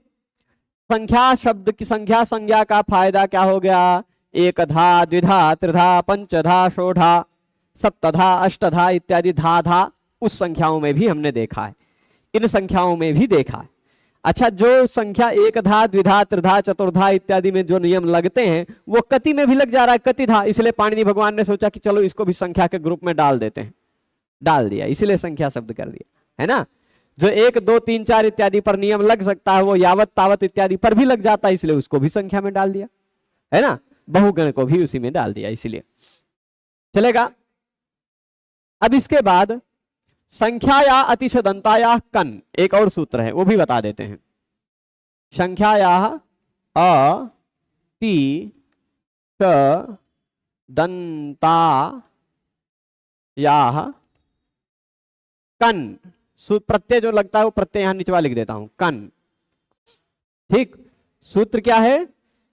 संख्या शब्द की संख्या संज्ञा का फायदा क्या हो गया, एकधा द्विधा त्रिधा पंचधा षोधा सप्तधा अष्टधा इत्यादि धा धा उस संख्याओं में भी हमने देखा है, इन संख्याओं में भी देखा है। अच्छा, जो संख्या एकधा द्विधा त्रिधा चतुर्धा इत्यादि में जो नियम लगते हैं वो कति में भी लग जा रहा है, कतिधा, इसलिए पाणिनि भगवान ने सोचा कि चलो इसको भी संख्या के ग्रुप में डाल देते हैं, डाल दिया, इसलिए संख्या शब्द कर दिया, है ना। जो 1 2 3 4 इत्यादि पर नियम लग सकता है वो यावत तावत इत्यादि पर भी लग जाता है, इसलिए उसको भी संख्या में डाल दिया, है ना। बहुगण को भी उसी में डाल दिया, इसलिए चलेगा। अब इसके बाद संख्या या अतिशदंता या कन, एक और सूत्र है वो भी बता देते हैं। संख्या या अति दंता या कन, प्रत्यय जो लगता है वो प्रत्यय यहां नीचे लिख देता हूं, कन। ठीक, सूत्र क्या है,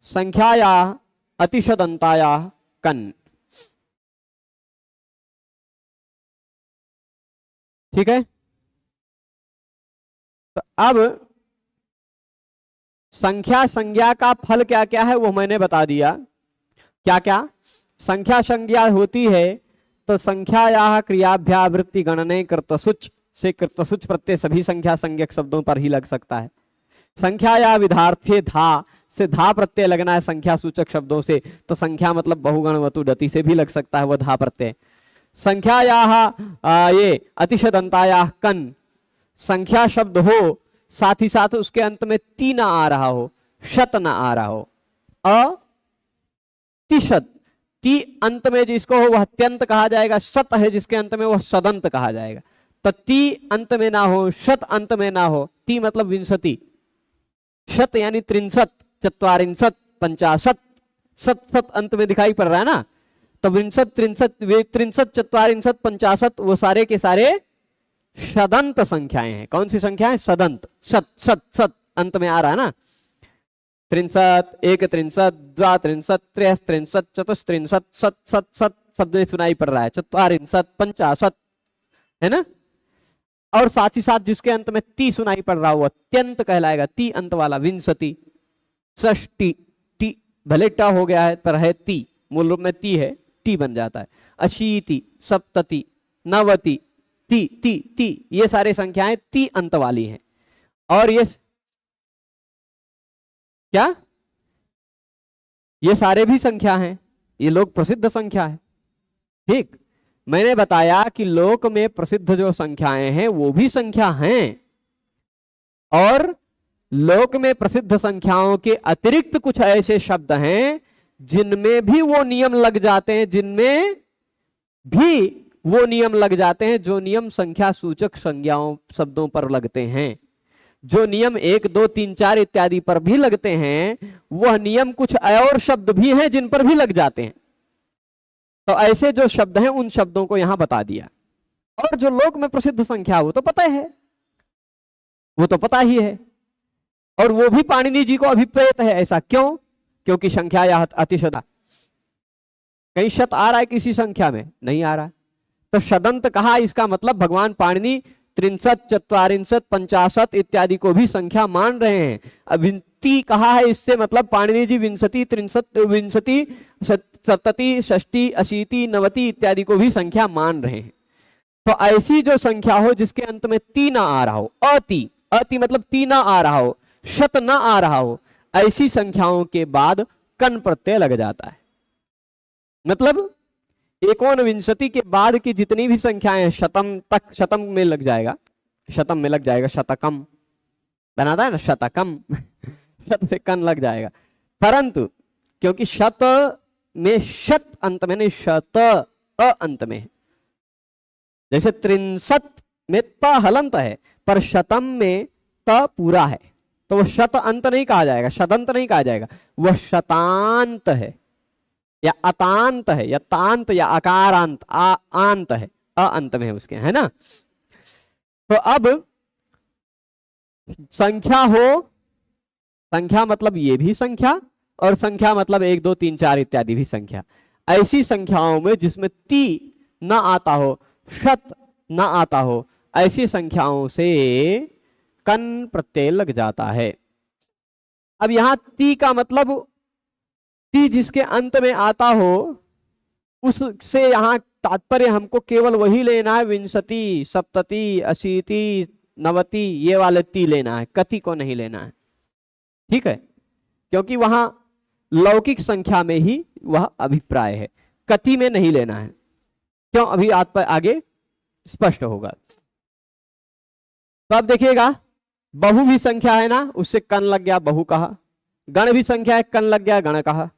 संख्या या अतिशदंता या कन। ठीक है, तो अब संख्या संज्ञा का फल क्या क्या है वो मैंने बता दिया। क्या क्या संख्या संज्ञा होती है, तो संख्या या क्रियाभ्यावृत्ति गणने कृतसुच से कृतसुच प्रत्यय सभी संख्या संज्ञक शब्दों पर ही लग सकता है। संख्या या विधार्थ्य धा से धा प्रत्यय लगना है संख्या सूचक शब्दों से, तो संख्या मतलब बहुगण वतु डति से भी लग सकता है वो धा प्रत्यय। संख्या या ये अतिशदंता या कन, संख्या शब्द हो साथ ही साथ उसके अंत में ती ना आ रहा हो, शत ना आ रहा हो, अतिशत, ती अंत में जिसको हो वह त्यंत कहा जाएगा, शत है जिसके अंत में वह सदंत कहा जाएगा। तो ती अंत में ना हो, शत अंत में ना हो, ती मतलब विंशति, शत यानी 63 चत्वारिंशत पंचाशत, सत सत अंत में दिखाई पड़ रहा है ना, तो विंशत 63 चत्वारिंशत पंचाशत वो सारे के सारे सदंत संख्याएं हैं। कौन सी संख्याएं, सदंत, सत सत सत अंत में आ रहा है ना, 63 61 32 33 चतुस्त्रिंशत सत सत सत शब्द सुनाई पड़ रहा है, चत्वारिंशत पंचाशत, है ना। और साथ ही साथ जिसके अंत में ती सुनाई पड़ रहा हुआ त्यंत कहलाएगा, ती अंत वाला, विंशति, षष्टि, टी भले ट हो गया है पर है ती, मूल रूप में ती है, टी बन जाता है, अशीति, सप्तति, नवति, ती ती ती, ये सारे संख्याएं ती अंत वाली हैं। और ये क्या, ये सारे भी संख्या हैं, ये लोक प्रसिद्ध संख्या है। ठीक, मैंने बताया कि लोक में प्रसिद्ध जो संख्याएं हैं वो भी संख्या हैं, और लोक में प्रसिद्ध संख्याओं के अतिरिक्त कुछ ऐसे शब्द हैं जिनमें भी वो नियम लग जाते हैं, जिनमें भी वो नियम लग जाते हैं जो नियम संख्या सूचक संज्ञाओं शब्दों पर लगते हैं। जो नियम 1 2 3 4 इत्यादि पर भी लगते हैं, वह नियम कुछ और शब्द भी हैं जिन पर भी लग जाते हैं। तो ऐसे जो शब्द हैं उन शब्दों को यहां बता दिया। और जो लोक में प्रसिद्ध संख्या वो तो पता है, वो तो पता ही है। और वो भी पाणिनि जी को अभिप्रेत है। ऐसा क्यों? क्योंकि संख्या या अतिशत, कहीं शत आ रहा है किसी संख्या में? नहीं आ रहा। तो शदंत कहा, इसका मतलब भगवान पाणिनि 63, 44, 50 इत्यादि को भी संख्या मान रहे हैं। अब विंती कहा है, इससे मतलब पाणिनि जी विंशति, 63, विंशति, सप्तति, षष्टि, अशीति, नवति इत्यादि को भी संख्या मान रहे हैं। तो ऐसी जो संख्या हो जिसके अंत में ती ना आ रहा हो, अति, अति मतलब ती ना आ रहा हो, शत ना आ रहा हो, ऐसी संख्याओं के बाद कन प्रत्यय लग जाता है। मतलब एकोनविंशति के बाद की जितनी भी संख्याएं हैं, शतम तक, शतम में लग जाएगा, शतम में लग जाएगा, शतकम बनाता है ना, शतकम शत से कन लग जाएगा। परंतु क्योंकि शत में शत अंत में नहीं, शत अ अंत में है। जैसे 63 में त हलंत है, पर शतम में त पूरा है, तो वो शत अंत नहीं कहा जाएगा, शतंत नहीं कहा जाएगा, वह शतांत है, या अतांत है, या तांत, या अकारांत, आंत है, अ अंत में है उसके, है ना। तो अब संख्या हो, संख्या मतलब ये भी संख्या, और संख्या मतलब 1 2 3 4 इत्यादि भी संख्या। ऐसी संख्याओं में जिसमें ती न आता हो, शत न आता हो, ऐसी संख्याओं से कन प्रत्यय लग जाता है। अब यहां ती का मतलब, ती जिसके अंत में आता हो उससे यहां तात्पर्य हमको केवल वही लेना है, विंशति, सप्तति, अशीति, नवति, ये वाले ती लेना है, कति को नहीं लेना है। ठीक है, क्योंकि वहां लौकिक संख्या में ही वह अभिप्राय है, कति में नहीं लेना है। क्यों? अभी आगे स्पष्ट होगा। तो अब देखिएगा, बहु भी संख्या है ना, उससे कन लग गया, बहु कहा। गण भी संख्या है, कन लग गया, गण कहा।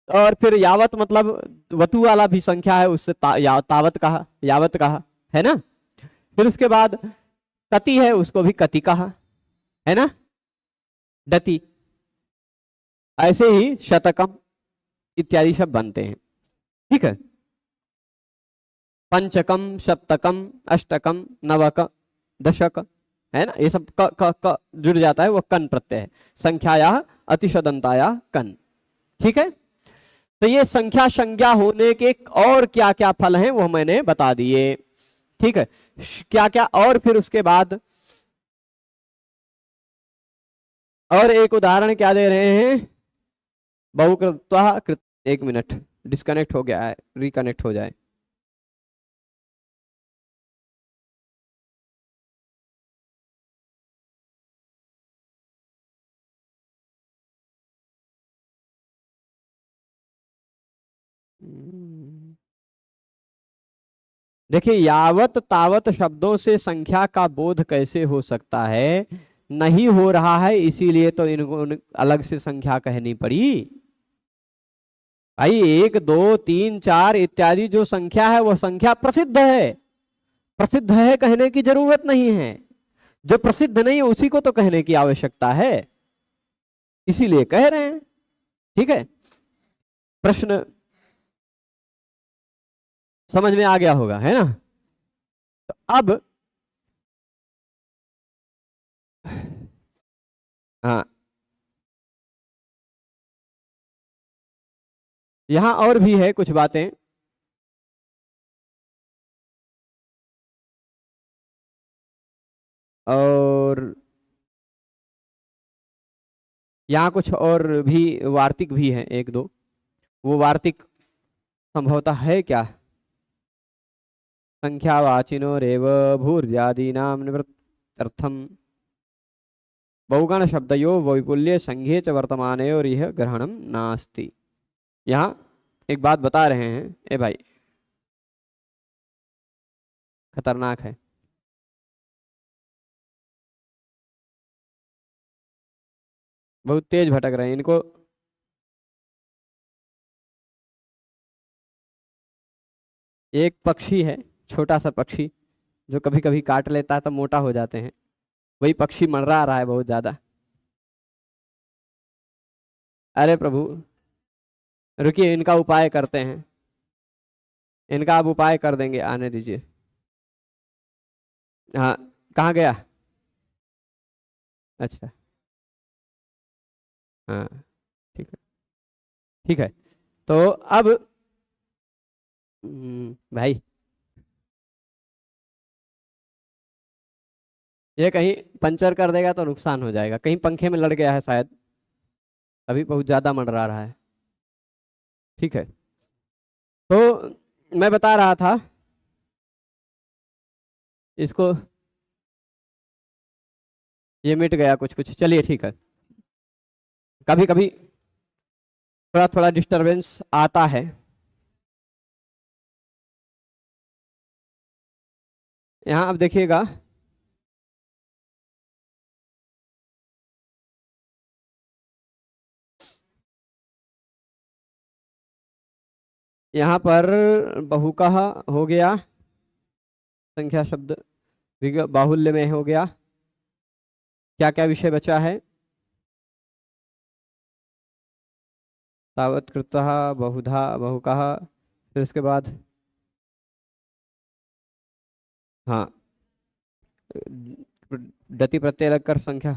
और फिर यावत मतलब वतु वाला भी संख्या है, उससे तावत कहा, यावत कहा, है ना। फिर उसके बाद कति है, उसको भी कति कहा, है ना, डति। ऐसे ही शतकम इत्यादि सब बनते हैं। ठीक है, पंचकम, सप्तकम, अष्टकम, नवक, दशक, है ना, ये सब क जुड़ जाता है, वो कन प्रत्यय है। संख्याया अतिशदंताया कन। ठीक है, तो ये संख्या संज्ञा होने के और क्या क्या फल हैं वो मैंने बता दिए। ठीक है, क्या क्या, और फिर उसके बाद और एक उदाहरण क्या दे रहे हैं, बहुकृत्वा कृत। एक मिनट, डिस्कनेक्ट हो गया है, रिकनेक्ट हो जाए। देखिए, यावत तावत शब्दों से संख्या का बोध कैसे हो सकता है? नहीं हो रहा है, इसीलिए तो इनको अलग से संख्या कहनी पड़ी। भाई 1 2 3 4 इत्यादि जो संख्या है वो संख्या प्रसिद्ध है, प्रसिद्ध है कहने की जरूरत नहीं है। जो प्रसिद्ध नहीं है उसी को तो कहने की आवश्यकता है, इसीलिए कह रहे हैं। ठीक है, प्रश्न समझ में आ गया होगा, है ना। तो अब हाँ, यहां और भी है कुछ बातें। और यहाँ कुछ और भी वार्तिक भी हैं, 1 2। वो वार्तिक संभवतः है क्या, संख्यावाचिनो रेव भूर्जादीनां निवृत्त्यर्थम बहुगण शब्दयो वैपुल्य संघे च वर्तमानयोरिह ग्रहणम नास्ति। यहाँ एक बात बता रहे हैं, ए भाई खतरनाक है। बहुत तेज भटक रहे हैं इनको। एक पक्षी है, छोटा सा पक्षी, जो कभी कभी काट लेता है तो मोटा हो जाते हैं। वही पक्षी मंडरा रहा है बहुत ज्यादा। अरे प्रभु, रुकिए, इनका उपाय करते हैं, इनका अब उपाय कर देंगे, आने दीजिए। हाँ, कहाँ गया? अच्छा, हाँ, ठीक है, ठीक है। तो अब भाई, ये कहीं पंचर कर देगा तो नुकसान हो जाएगा, कहीं पंखे में लड़ गया है शायद, अभी बहुत ज्यादा मंडरा रहा है। ठीक है, तो मैं बता रहा था इसको, ये मिट गया कुछ कुछ, चलिए ठीक है। कभी कभी थोड़ा थोड़ा डिस्टरबेंस आता है। यहाँ अब देखिएगा, यहाँ पर बहुकह हो गया, संख्या शब्द बाहुल्य में हो गया। क्या क्या विषय बचा है? तावत कृतः, बहुधा, बहुकः, फिर उसके बाद हाँ, डति प्रत्यय लगकर संख्या।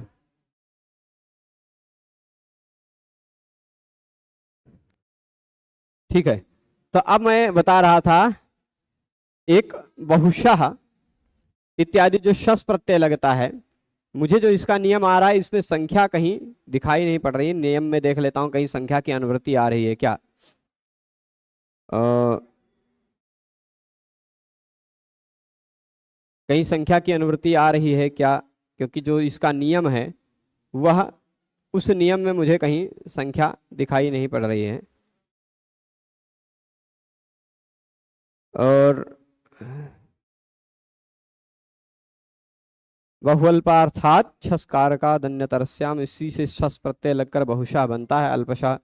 ठीक है, तो अब मैं बता रहा था, एक बहुशः इत्यादि जो शस प्रत्यय लगता है, मुझे जो इसका नियम आ रहा है, इसमें संख्या कहीं दिखाई नहीं पड़ रही है। नियम में देख लेता हूं कहीं संख्या की अनुवृत्ति आ रही है क्या। कहीं संख्या की अनुवृत्ति आ रही है क्या, क्योंकि जो इसका नियम है वह, उस नियम में मुझे कहीं संख्या दिखाई नहीं पड़ रही है। और बहुअल्पार्थात छस्कार का दन्यतरस्याम, इसी से शस प्रत्यय लगकर बहुशा बनता है, अल्पशा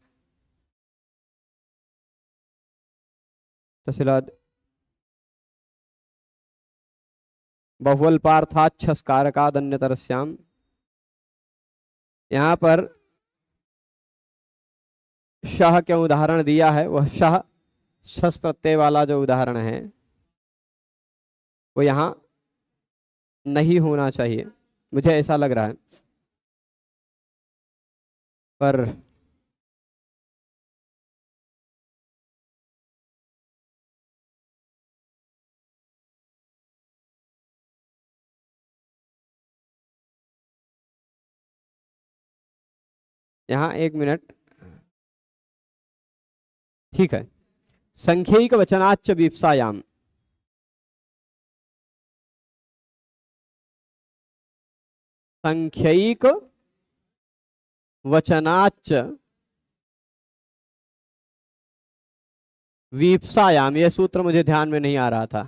तसिलाद। बहुअल्पार्थात छस्कार का दन्यतरस्याम, यहाँ पर शाह क्यों उदाहरण दिया है, वह शाह शस प्रत्यय वाला जो उदाहरण है वो यहाँ नहीं होना चाहिए, मुझे ऐसा लग रहा है। पर यहाँ एक मिनट, ठीक है। संख्यिक वचनाच्च विप्सायाम, संख्यिक वचनाच्च वीप्सायाम, ये सूत्र मुझे ध्यान में नहीं आ रहा था,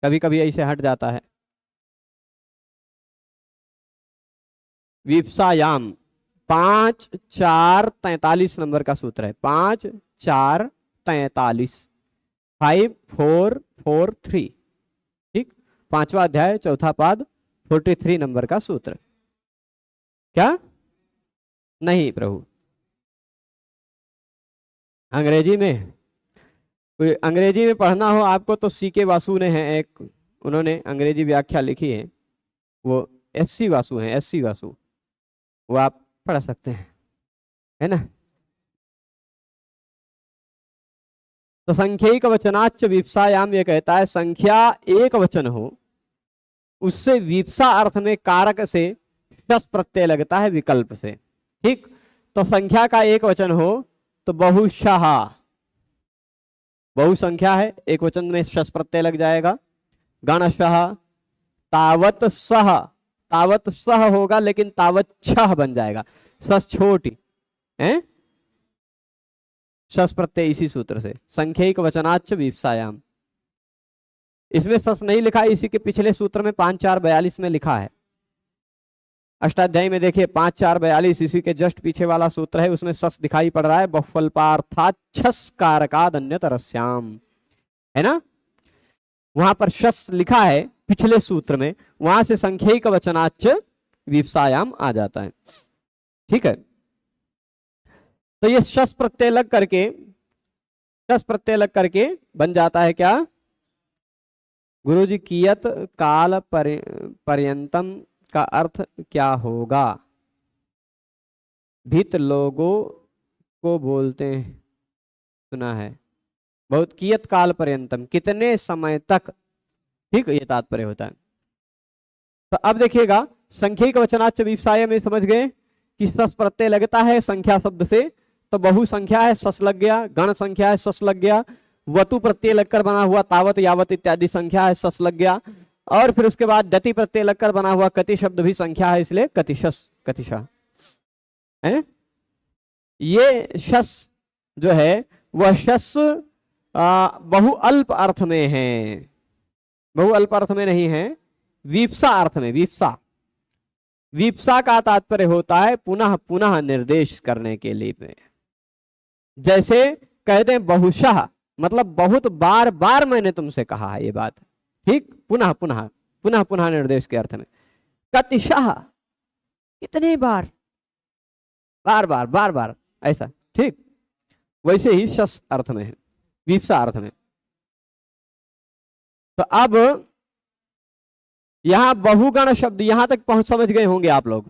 कभी कभी ऐसे हट जाता है। वीप्सायाम 5 4 43 नंबर का सूत्र है, 5 4 43, 5 4 4 3। ठीक, 5वां अध्याय, चौथा पाद, 43 नंबर का सूत्र। क्या नहीं प्रभु, अंग्रेजी में, कोई अंग्रेजी में पढ़ना हो आपको तो सीके वासु ने है एक, उन्होंने अंग्रेजी व्याख्या लिखी है, वो एससी वासु हैं, एससी वासु, वो आप पढ़ सकते हैं, है ना। तो संख्यिक वचनाच्च विप्सायाम, ये कहता है संख्या एक वचन हो, उससे विप्सा अर्थ में कारक से शस प्रत्यय लगता है विकल्प से। ठीक, तो संख्या का एक वचन हो तो बहुशः, बहुसंख्या है, एक वचन में शस प्रत्यय लग जाएगा। गणशः, तावत सह, तावत सह होगा लेकिन तावत छह बन जाएगा, सस छोटी है, शस प्रत्यय इसी सूत्र से, संख्यिक वचनाच्च विप्सायाम। इसमें सस नहीं लिखा है, इसी के पिछले सूत्र में 5 4 42 में लिखा है, अष्टाध्यायी में देखिए 5 4 42, इसी के जस्ट पीछे वाला सूत्र है, उसमें सस दिखाई पड़ रहा है, बहुफल्पार्थात छस कारकाद अन्यतरस्याम, है ना, वहां पर शस लिखा है पिछले सूत्र में, वहां से संख्यिक वचनाच्च विप्सायाम आ जाता है। ठीक है, तो ये शस प्रत्यय लग करके, शस प्रत्यय लग करके बन जाता है क्या, गुरु जी, कियत काल पर्यंतम का अर्थ क्या होगा? भित लोगों को बोलते हैं, सुना है। बहुत कियत काल पर्यंतम, कितने समय तक, ठीक, ये तात्पर्य होता है। तो अब देखिएगा, संख्यिक वचनाच्च विवसाय में समझ गए कि सस प्रत्यय लगता है संख्या शब्द से, तो बहु संख्या है सस लग गया, गण संख्या है सस लग गया, वतु प्रत्यय लगकर बना हुआ तावत यावत इत्यादि संख्या है सस लग गया, और फिर उसके बाद डति प्रत्यय लगकर बना हुआ कति शब्द भी संख्या है, इसलिए कतिशस, कतिशा है। ये शस जो है वह शस बहु अल्प अर्थ में है, बहु अल्प अर्थ में नहीं है, वीप्सा अर्थ में। वीप्सा, वीप्सा का तात्पर्य होता है पुनः पुनः निर्देश करने के लिए। जैसे कह दें बहुशः, मतलब बहुत बार बार मैंने तुमसे कहा है ये बात, ठीक, पुनः पुनः, पुनः पुनः निर्देश के अर्थ में। कतिशः, कितने बार, बार बार बार बार, ऐसा, ठीक। वैसे ही शस अर्थ में है, वीप्सा अर्थ में। तो अब यहां बहुगण शब्द, यहां तक पहुंच समझ गए होंगे आप लोग।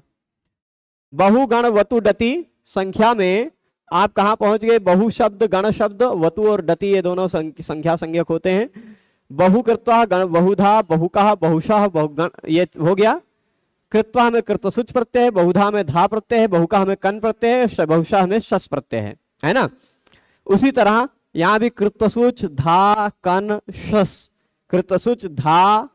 बहुगण वतु डति संख्या में आप कहां पहुंच गए? बहु शब्द, गण शब्द, वतु और डति ये दोनों संख्या संज्ञक होते हैं। बहुकृत्वा, गण, बहुधा, बहुकः, बहुशः, बहुगण, ये हो गया। कृत्वा में कृतसुच प्रत्यय है, बहुधा में धा प्रत्यय है, बहुकः में कन प्रत्यय है, बहुशः में शस प्रत्यय है ना। उसी तरह यहां भी कृतसुच, धा, कन, शस, कृतसुच, धा,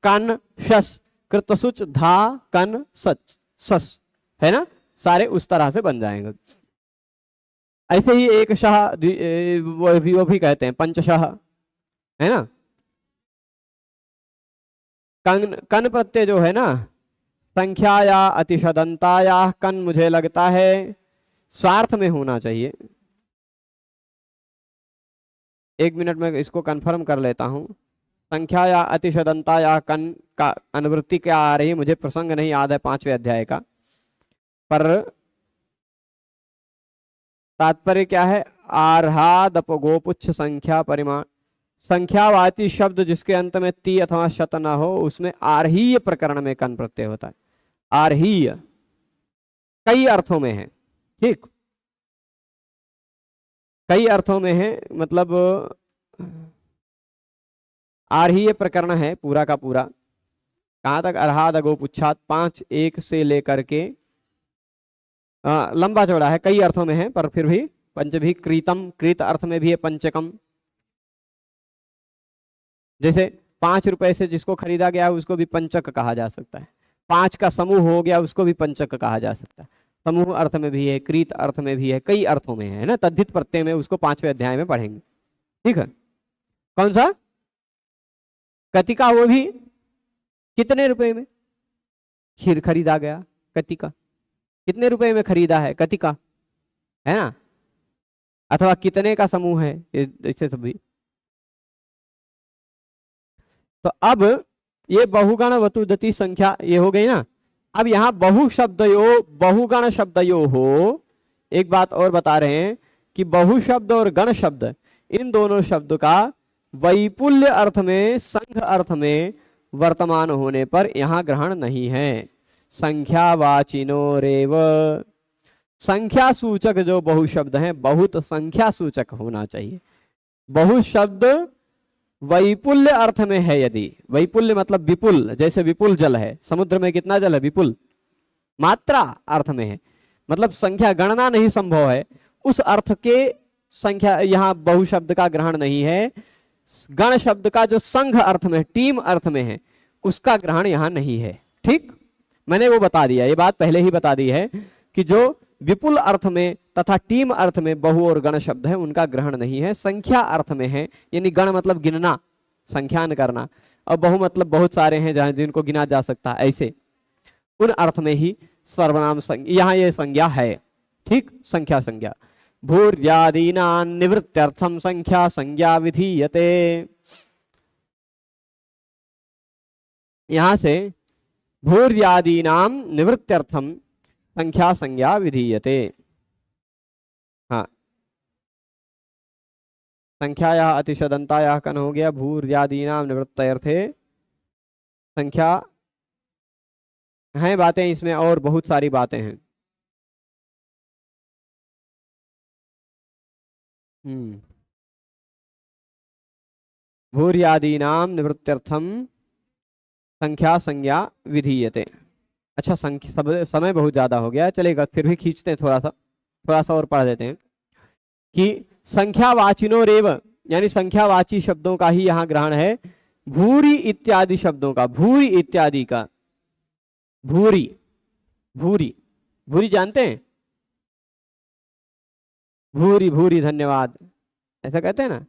कन, शस, कृतसुच, धा, कन, सच, सस, है ना। सारे उस तरह से बन जाएंगे। ऐसे ही एक शाह वो भी कहते हैं पंचशाह, है ना। कन प्रत्यय जो है ना, संख्या या अतिशदंता या कन, मुझे लगता है स्वार्थ में होना चाहिए। एक मिनट में इसको कंफर्म कर लेता हूं। संख्या या अतिशदंता या कन का अनुवृत्ति क्या आ रही है, मुझे प्रसंग नहीं याद है 5वें अध्याय का, पर तात्पर्य क्या है? आर्हाद अपगोपुच्छ संख्या परिमाण, संख्यावाची शब्द जिसके अंत में ती अथवा शत न हो, उसमें आर्हीय प्रकरण में कन प्रत्यय होता है। आर्हीय कई अर्थों में है, ठीक, कई अर्थों में है, मतलब आर्हीय प्रकरण है पूरा का पूरा। कहां तक? अर्हाद अगोपुच्छात, 5-1 से लेकर के लंबा चौड़ा है, कई अर्थों में है, पर फिर भी पंच भी क्रीतम, क्रीत अर्थ में भी है पंचकम। जैसे 5 रुपए से जिसको खरीदा गया उसको भी पंचक कहा जा सकता है। 5 का समूह हो गया उसको भी पंचक कहा जा सकता है। समूह अर्थ में भी है, क्रीत अर्थ में भी है, कई अर्थों में है ना। तद्धित प्रत्यय में उसको 5वें अध्याय में पढ़ेंगे, ठीक है। कौन सा? कतिका, वो भी कितने रुपए में खीर खरीदा गया, कतिका, कितने रुपए में खरीदा है, कतिका, है ना। अथवा कितने का समूह है, ऐसे सब भी। तो अब ये बहुगण वतुदति संख्या ये हो गई ना। अब यहां बहु शब्दयो, बहुगण शब्दयो हो, एक बात और बता रहे हैं कि बहु शब्द और गण शब्द, इन दोनों शब्द का वैपुल्य अर्थ में, संघ अर्थ में वर्तमान होने पर यहां ग्रहण नहीं है। संख्यावाचिनो रेव, संख्या सूचक जो बहु शब्द हैं, बहुत संख्या सूचक होना चाहिए। बहु शब्द वैपुल्य अर्थ में है, यदि वैपुल्य मतलब विपुल, जैसे विपुल जल है, समुद्र में कितना जल है, विपुल, मात्रा अर्थ में है, मतलब संख्या गणना नहीं संभव है, उस अर्थ के संख्या यहां बहु शब्द का ग्रहण नहीं है। गण शब्द का जो संघ अर्थ में, टीम अर्थ में है, उसका ग्रहण यहां नहीं है, ठीक। मैंने वो बता दिया, ये बात पहले ही बता दी है कि जो विपुल अर्थ में तथा टीम अर्थ में बहु और गण शब्द है, उनका ग्रहण नहीं है। संख्या अर्थ में है, यानी गण मतलब गिनना, संख्यान करना, और बहु मतलब बहुत सारे हैं जहां जिनको गिना जा सकता है, ऐसे उन अर्थ में ही सर्वनाम यहाँ ये संज्ञा है, ठीक। संख्या संज्ञा भूर्यादीना निवृत्त्यर्थम संख्या संज्ञा विधीयते। यहां से भूर्यादीनाम निवृत्त्यर्थम संख्या संज्ञा विधीयते। हाँ, संख्याया अतिशदंताया कन हो गया, भूर्यादीनाम निवृत्त्यर्थे संख्या हैं बातें इसमें, और बहुत सारी बातें हैं। भूर्यादीनाम निवृत्त्यर्थम संख्या संज्ञा विधीयते। अच्छा, समय बहुत ज्यादा हो गया, चलेगा, फिर भी खींचते हैं थोड़ा सा और पढ़ देते हैं कि संख्यावाचिनो रेव, यानी संख्यावाची शब्दों का ही यहाँ ग्रहण है। भूरी इत्यादि शब्दों का, भूरी इत्यादि का, भूरी भूरी भूरी जानते हैं? भूरी भूरी, धन्यवाद, ऐसा कहते हैं ना।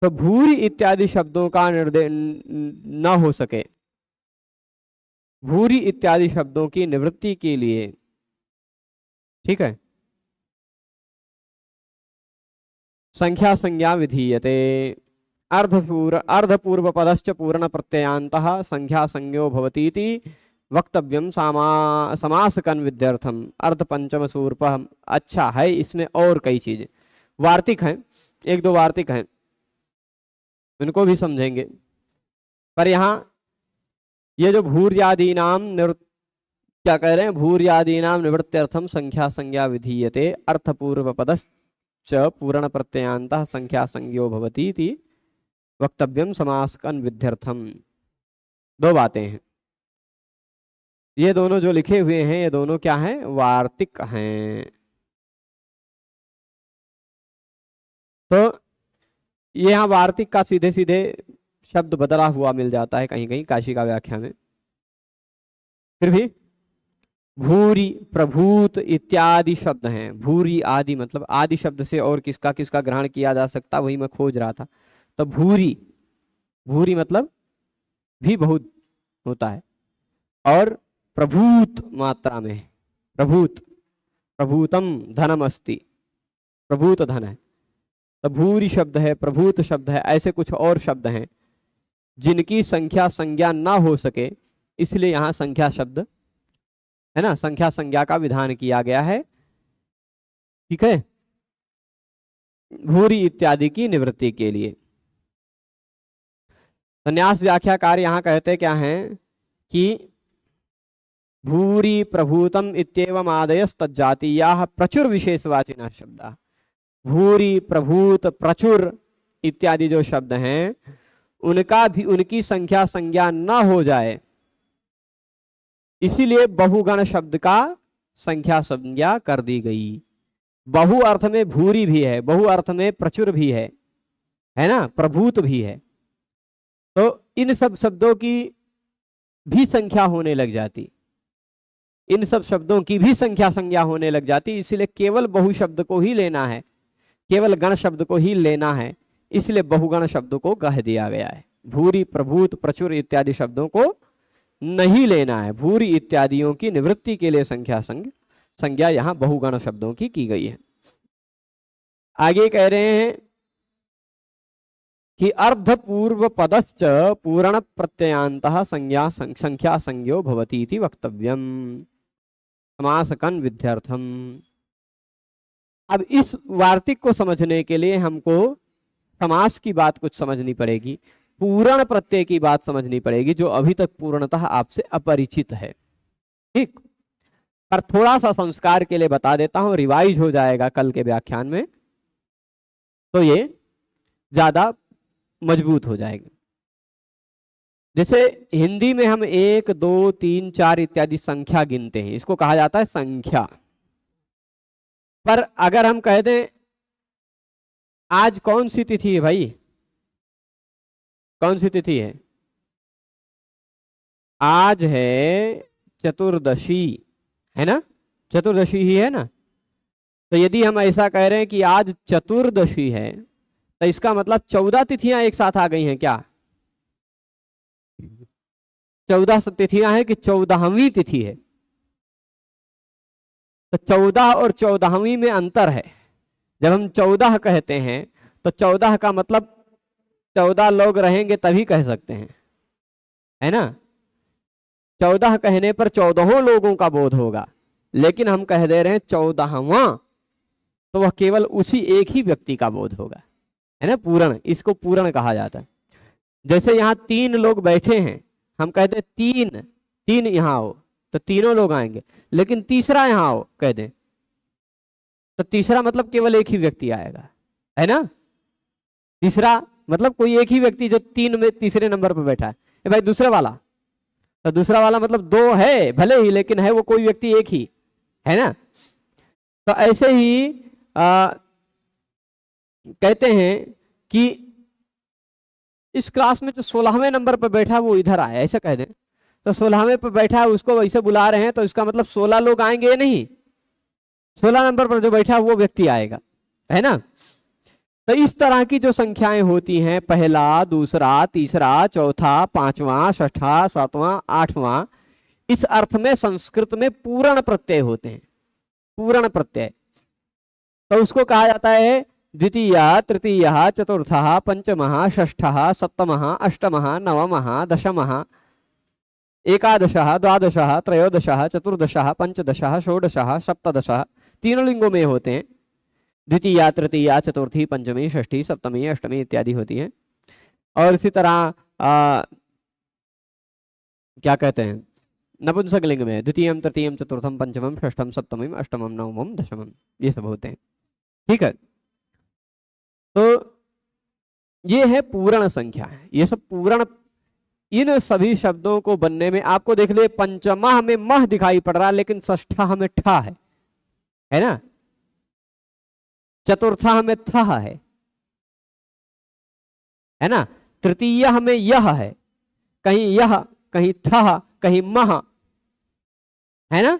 तो भूरी इत्यादि शब्दों का निर्देश न हो सके, भूरी इत्यादि शब्दों की निवृत्ति के लिए, ठीक है, संख्या संज्ञा विधीयते। अर्धपूर्व पदश्च पूर्ण प्रत्ययांतः संख्या संज्ञो भवतीति वक्तव्यम समासकन विद्यार्थम अर्ध पंचम सूर्प। अच्छा है, इसमें और कई चीजें, वार्तिक हैं, एक दो वार्तिक हैं, उनको भी समझेंगे। पर यहाँ ये जो भूर्यादि नाम क्या कह रहे हैं, भूर्यादि नाम निवृत्त्यर्थम संख्या संज्ञा विधीयते अर्थपूर्व पदश्च पूर्ण प्रत्ययांतः संख्या संज्ञो भवतीति वक्तव्यम समासकन विध्यर्थम। दो बातें हैं, ये दोनों जो लिखे हुए हैं ये दोनों क्या हैं, वार्तिक हैं। तो ये यहाँ वार्तिक का सीधे सीधे शब्द बदला हुआ मिल जाता है कहीं कहीं काशी का व्याख्या में। फिर भी भूरी प्रभूत इत्यादि शब्द हैं, भूरी आदि मतलब आदि शब्द से और किसका किसका ग्रहण किया जा सकता, वही मैं खोज रहा था। तो भूरी, भूरी मतलब भी बहुत होता है, और प्रभूत मात्रा में, प्रभूत, प्रभूतम धनम अस्ति, प्रभूत धन है। तो भूरी शब्द है, प्रभूत शब्द है, ऐसे कुछ और शब्द हैं जिनकी संख्या संज्ञा ना हो सके, इसलिए यहाँ संख्या शब्द है ना, संख्या संज्ञा का विधान किया गया है, ठीक है, भूरी इत्यादि की निवृत्ति के लिए। संन्यास व्याख्याकार यहाँ कहते क्या हैं कि भूरी प्रभूतम इत्येवम आदयस्तज्जातीयाः प्रचुर विशेषवाचिनः शब्दाः। भूरी प्रभूत प्रचुर इत्यादि जो शब्द हैं उनका भी, उनकी संख्या संज्ञा न हो जाए, इसीलिए बहुगण शब्द का संख्या संज्ञा कर दी गई। बहु अर्थ में भूरी भी है, बहु अर्थ में प्रचुर भी है ना, प्रभूत भी है। तो इन सब शब्दों की भी संख्या होने लग जाती, इन सब शब्दों की भी संख्या संज्ञा होने लग जाती, इसलिए केवल बहु शब्द को ही लेना है, केवल गण शब्द को ही लेना है, इसलिए बहुगण शब्द को कह दिया गया है। भूरी प्रभूत प्रचुर इत्यादि शब्दों को नहीं लेना है, भूरी इत्यादियों की निवृत्ति के लिए संख्या संज्ञा यहाँ बहुगण शब्दों की गई है। आगे कह रहे हैं कि अर्धपूर्व पदश्च पूर्ण प्रत्ययांतः संख्या संज्ञो भवति इति वक्तव्यम समासकन विध्यर्थम। अब इस वार्तिक को समझने के लिए हमको समास की बात कुछ समझनी पड़ेगी, पूर्ण प्रत्यय की बात समझनी पड़ेगी, जो अभी तक पूर्णतः आपसे अपरिचित है, ठीक। पर थोड़ा सा संस्कार के लिए बता देता हूं, रिवाइज हो जाएगा कल के व्याख्यान में, तो ये ज्यादा मजबूत हो जाएगा। जैसे हिंदी में हम 1 2 3 4 इत्यादि संख्या गिनते हैं, इसको कहा जाता है संख्या। पर अगर हम कह दें आज कौन सी तिथि है भाई, कौन सी तिथि है, आज है चतुर्दशी, है ना, चतुर्दशी ही है ना। तो यदि हम ऐसा कह रहे हैं कि आज चतुर्दशी है, तो इसका मतलब 14 तिथियां एक साथ आ गई हैं क्या, 14 तिथियां हैं कि 14वीं तिथि है। तो 14 और 14वीं में अंतर है। जब हम 14 कहते हैं तो 14 का मतलब 14 लोग रहेंगे तभी कह सकते हैं, है ना। 14 कहने पर 14 लोगों का बोध होगा, लेकिन हम कह दे रहे हैं 14वां, तो वह केवल उसी एक ही व्यक्ति का बोध होगा, है ना, पूर्ण, इसको पूर्ण कहा जाता है। जैसे यहाँ 3 लोग बैठे हैं, हम कहते हैं 3 तीन यहाँ आओ तो तीनों लोग आएंगे, लेकिन तीसरा यहाँ आओ कह दें तो तीसरा मतलब केवल एक ही व्यक्ति आएगा, है ना। तीसरा मतलब कोई एक ही व्यक्ति जो तीन में तीसरे नंबर पर बैठा है। भाई दूसरा वाला, तो दूसरा वाला मतलब दो है भले ही, लेकिन है वो कोई व्यक्ति एक ही, है ना। तो ऐसे ही कहते हैं कि इस क्लास में जो 16वें नंबर पर बैठा वो इधर आया, ऐसा कह दें। तो 16वें पर बैठा है उसको वैसे बुला रहे हैं, तो इसका मतलब 16 लोग आएंगे या नहीं, 16 नंबर पर जो बैठा वो व्यक्ति आएगा, है ना। तो इस तरह की जो संख्याएं होती हैं, पहला, दूसरा, तीसरा, चौथा, पांचवा, छठा, सातवां, आठवां, इस अर्थ में संस्कृत में पूर्ण प्रत्यय होते हैं, पूर्ण प्रत्यय। तो उसको कहा जाता है द्वितीय, तृतीय, चतुर्थ, पंचम, षष्ठ, सप्तम, अष्टम, नवम, दशम, एकादश, द्वादश, त्रयोदश, चतुर्दश, पंचदश, षोडश, सप्तदश, तीनों लिंगों में होते हैं। द्वितीय, तृतीय, चतुर्थी, पंचमी, षष्ठी, सप्तमी, अष्टमी इत्यादि होती है। और इसी तरह क्या कहते हैं नपुंसक लिंग में द्वितीयम, तृतीयम, चतुर्थम, पंचमम, षष्ठम, सप्तमम, अष्टमम, नवमम, दशमम, ये सब होते हैं। ठीक है, तो ये है पूर्ण संख्या है, ये सब पूर्ण। इन सभी शब्दों को बनने में आपको देख ले, पंचमा हमें मह दिखाई पड़ रहा है लेकिन षष्ठा हमें ठा है ना। चतुर्था हमें था है ना। तृतीय हमें यह है, कहीं यह, कहीं था, कहीं मह, है ना।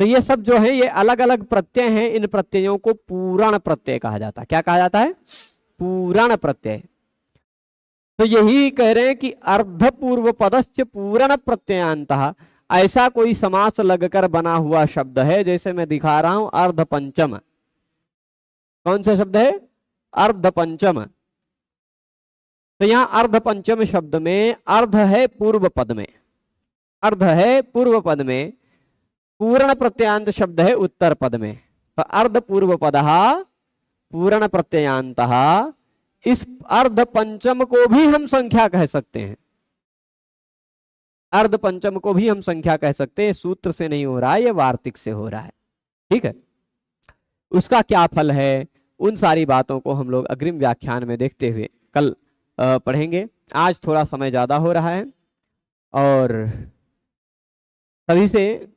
तो ये सब जो है ये अलग अलग प्रत्यय हैं, इन प्रत्ययों को पूर्ण प्रत्यय कहा जाता है। क्या कहा जाता है? पूर्ण प्रत्यय। तो यही कह रहे हैं कि अर्धपूर्व पदस्य पूर्ण प्रत्ययांतः, ऐसा कोई समास लगकर बना हुआ शब्द है, जैसे मैं दिखा रहा हूं अर्ध पंचम। कौन सा शब्द है? अर्ध पंचम। तो यहां अर्ध पंचम शब्द में अर्ध है पूर्व पद में, अर्ध है पूर्व पद में, पूर्ण प्रत्ययांत शब्द है उत्तर पद में। तो अर्ध पूर्व पद पूर्ण प्रत्ययांत, इस अर्ध पंचम को भी हम संख्या कह सकते हैं, अर्ध पंचम को भी हम संख्या कह सकते हैं। सूत्र से नहीं हो रहा है, ये वार्तिक से हो रहा है। ठीक है, उसका क्या फल है, उन सारी बातों को हम लोग अग्रिम व्याख्यान में देखते हुए कल पढ़ेंगे। आज थोड़ा समय ज्यादा हो रहा है, और सभी से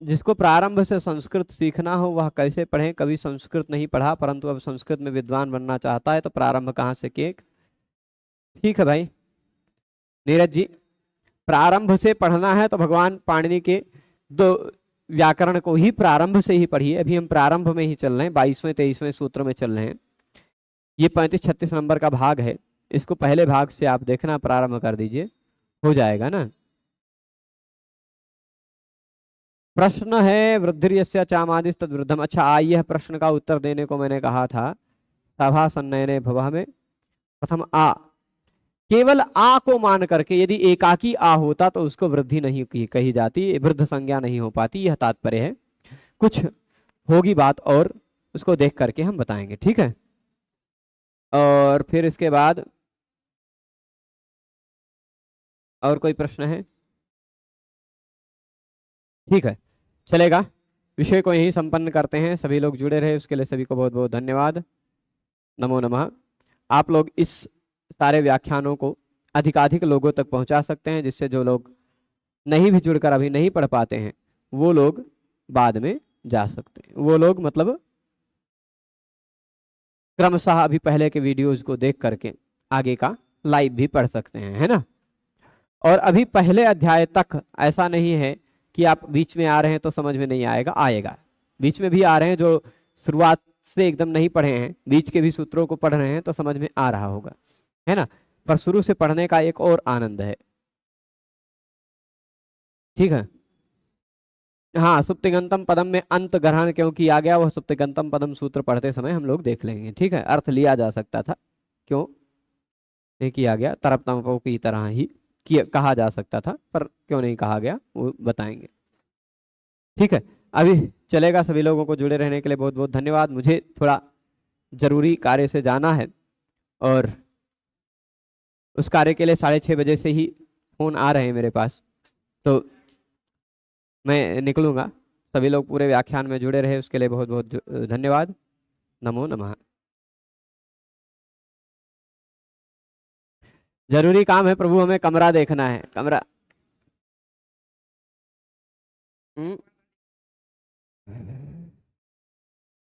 जिसको प्रारंभ से संस्कृत सीखना हो वह कैसे पढ़े। कभी संस्कृत नहीं पढ़ा परंतु अब संस्कृत में विद्वान बनना चाहता है, तो प्रारंभ कहाँ से किए? ठीक है भाई नीरज जी, प्रारंभ से पढ़ना है तो भगवान पाणिनि के दो व्याकरण को ही प्रारंभ से ही पढ़िए। अभी हम प्रारंभ में ही चल रहे हैं, 22वें 23वें सूत्र में चल रहे हैं। ये 35-36 नंबर का भाग है, इसको पहले भाग से आप देखना, प्रारंभ कर दीजिए, हो जाएगा ना। प्रश्न है वृद्धिर्यस्य चामादिस तद्वृद्धम। अच्छा, आइए प्रश्न का उत्तर देने को मैंने कहा था। सभा सन्नयने भवः में प्रथम आ, केवल आ को मान करके यदि एकाकी आ होता तो उसको वृद्धि नहीं कही जाती, वृद्ध संज्ञा नहीं हो पाती, यह तात्पर्य है। कुछ होगी बात और उसको देख करके हम बताएंगे, ठीक है। और फिर इसके बाद और कोई प्रश्न है? ठीक है, चलेगा। विषय को यही संपन्न करते हैं। सभी लोग जुड़े रहे उसके लिए सभी को बहुत बहुत धन्यवाद। नमो नमः। आप लोग इस सारे व्याख्यानों को अधिकाधिक लोगों तक पहुंचा सकते हैं, जिससे जो लोग नहीं भी जुड़कर अभी नहीं पढ़ पाते हैं वो लोग बाद में जा सकते हैं। वो लोग मतलब क्रमशः अभी पहले के वीडियोज को देख करके आगे का लाइव भी पढ़ सकते हैं, है ना। और अभी पहले अध्याय तक ऐसा नहीं है कि आप बीच में आ रहे हैं तो समझ में नहीं आएगा, आएगा। बीच में भी आ रहे हैं जो शुरुआत से एकदम नहीं पढ़े हैं, बीच के भी सूत्रों को पढ़ रहे हैं तो समझ में आ रहा होगा, है ना। पर शुरू से पढ़ने का एक और आनंद है। ठीक है, हाँ, सुप्तिगंतम पदम में अंत ग्रहण क्यों किया गया, वह सुप्तिगंतम पदम सूत्र पढ़ते समय हम लोग देख लेंगे। ठीक है, अर्थ लिया जा सकता था, क्यों नहीं किया गया, तरपतम की तरह ही कहा जा सकता था, पर क्यों नहीं कहा गया वो बताएंगे। ठीक है, अभी चलेगा। सभी लोगों को जुड़े रहने के लिए बहुत बहुत धन्यवाद। मुझे थोड़ा जरूरी कार्य से जाना है, और उस कार्य के लिए 6:30 बजे से ही फोन आ रहे हैं मेरे पास, तो मैं निकलूंगा। सभी लोग पूरे व्याख्यान में जुड़े रहे, उसके लिए बहुत बहुत धन्यवाद। नमो नमः। जरूरी काम है प्रभु, हमें कमरा देखना है, कमरा। हम्म।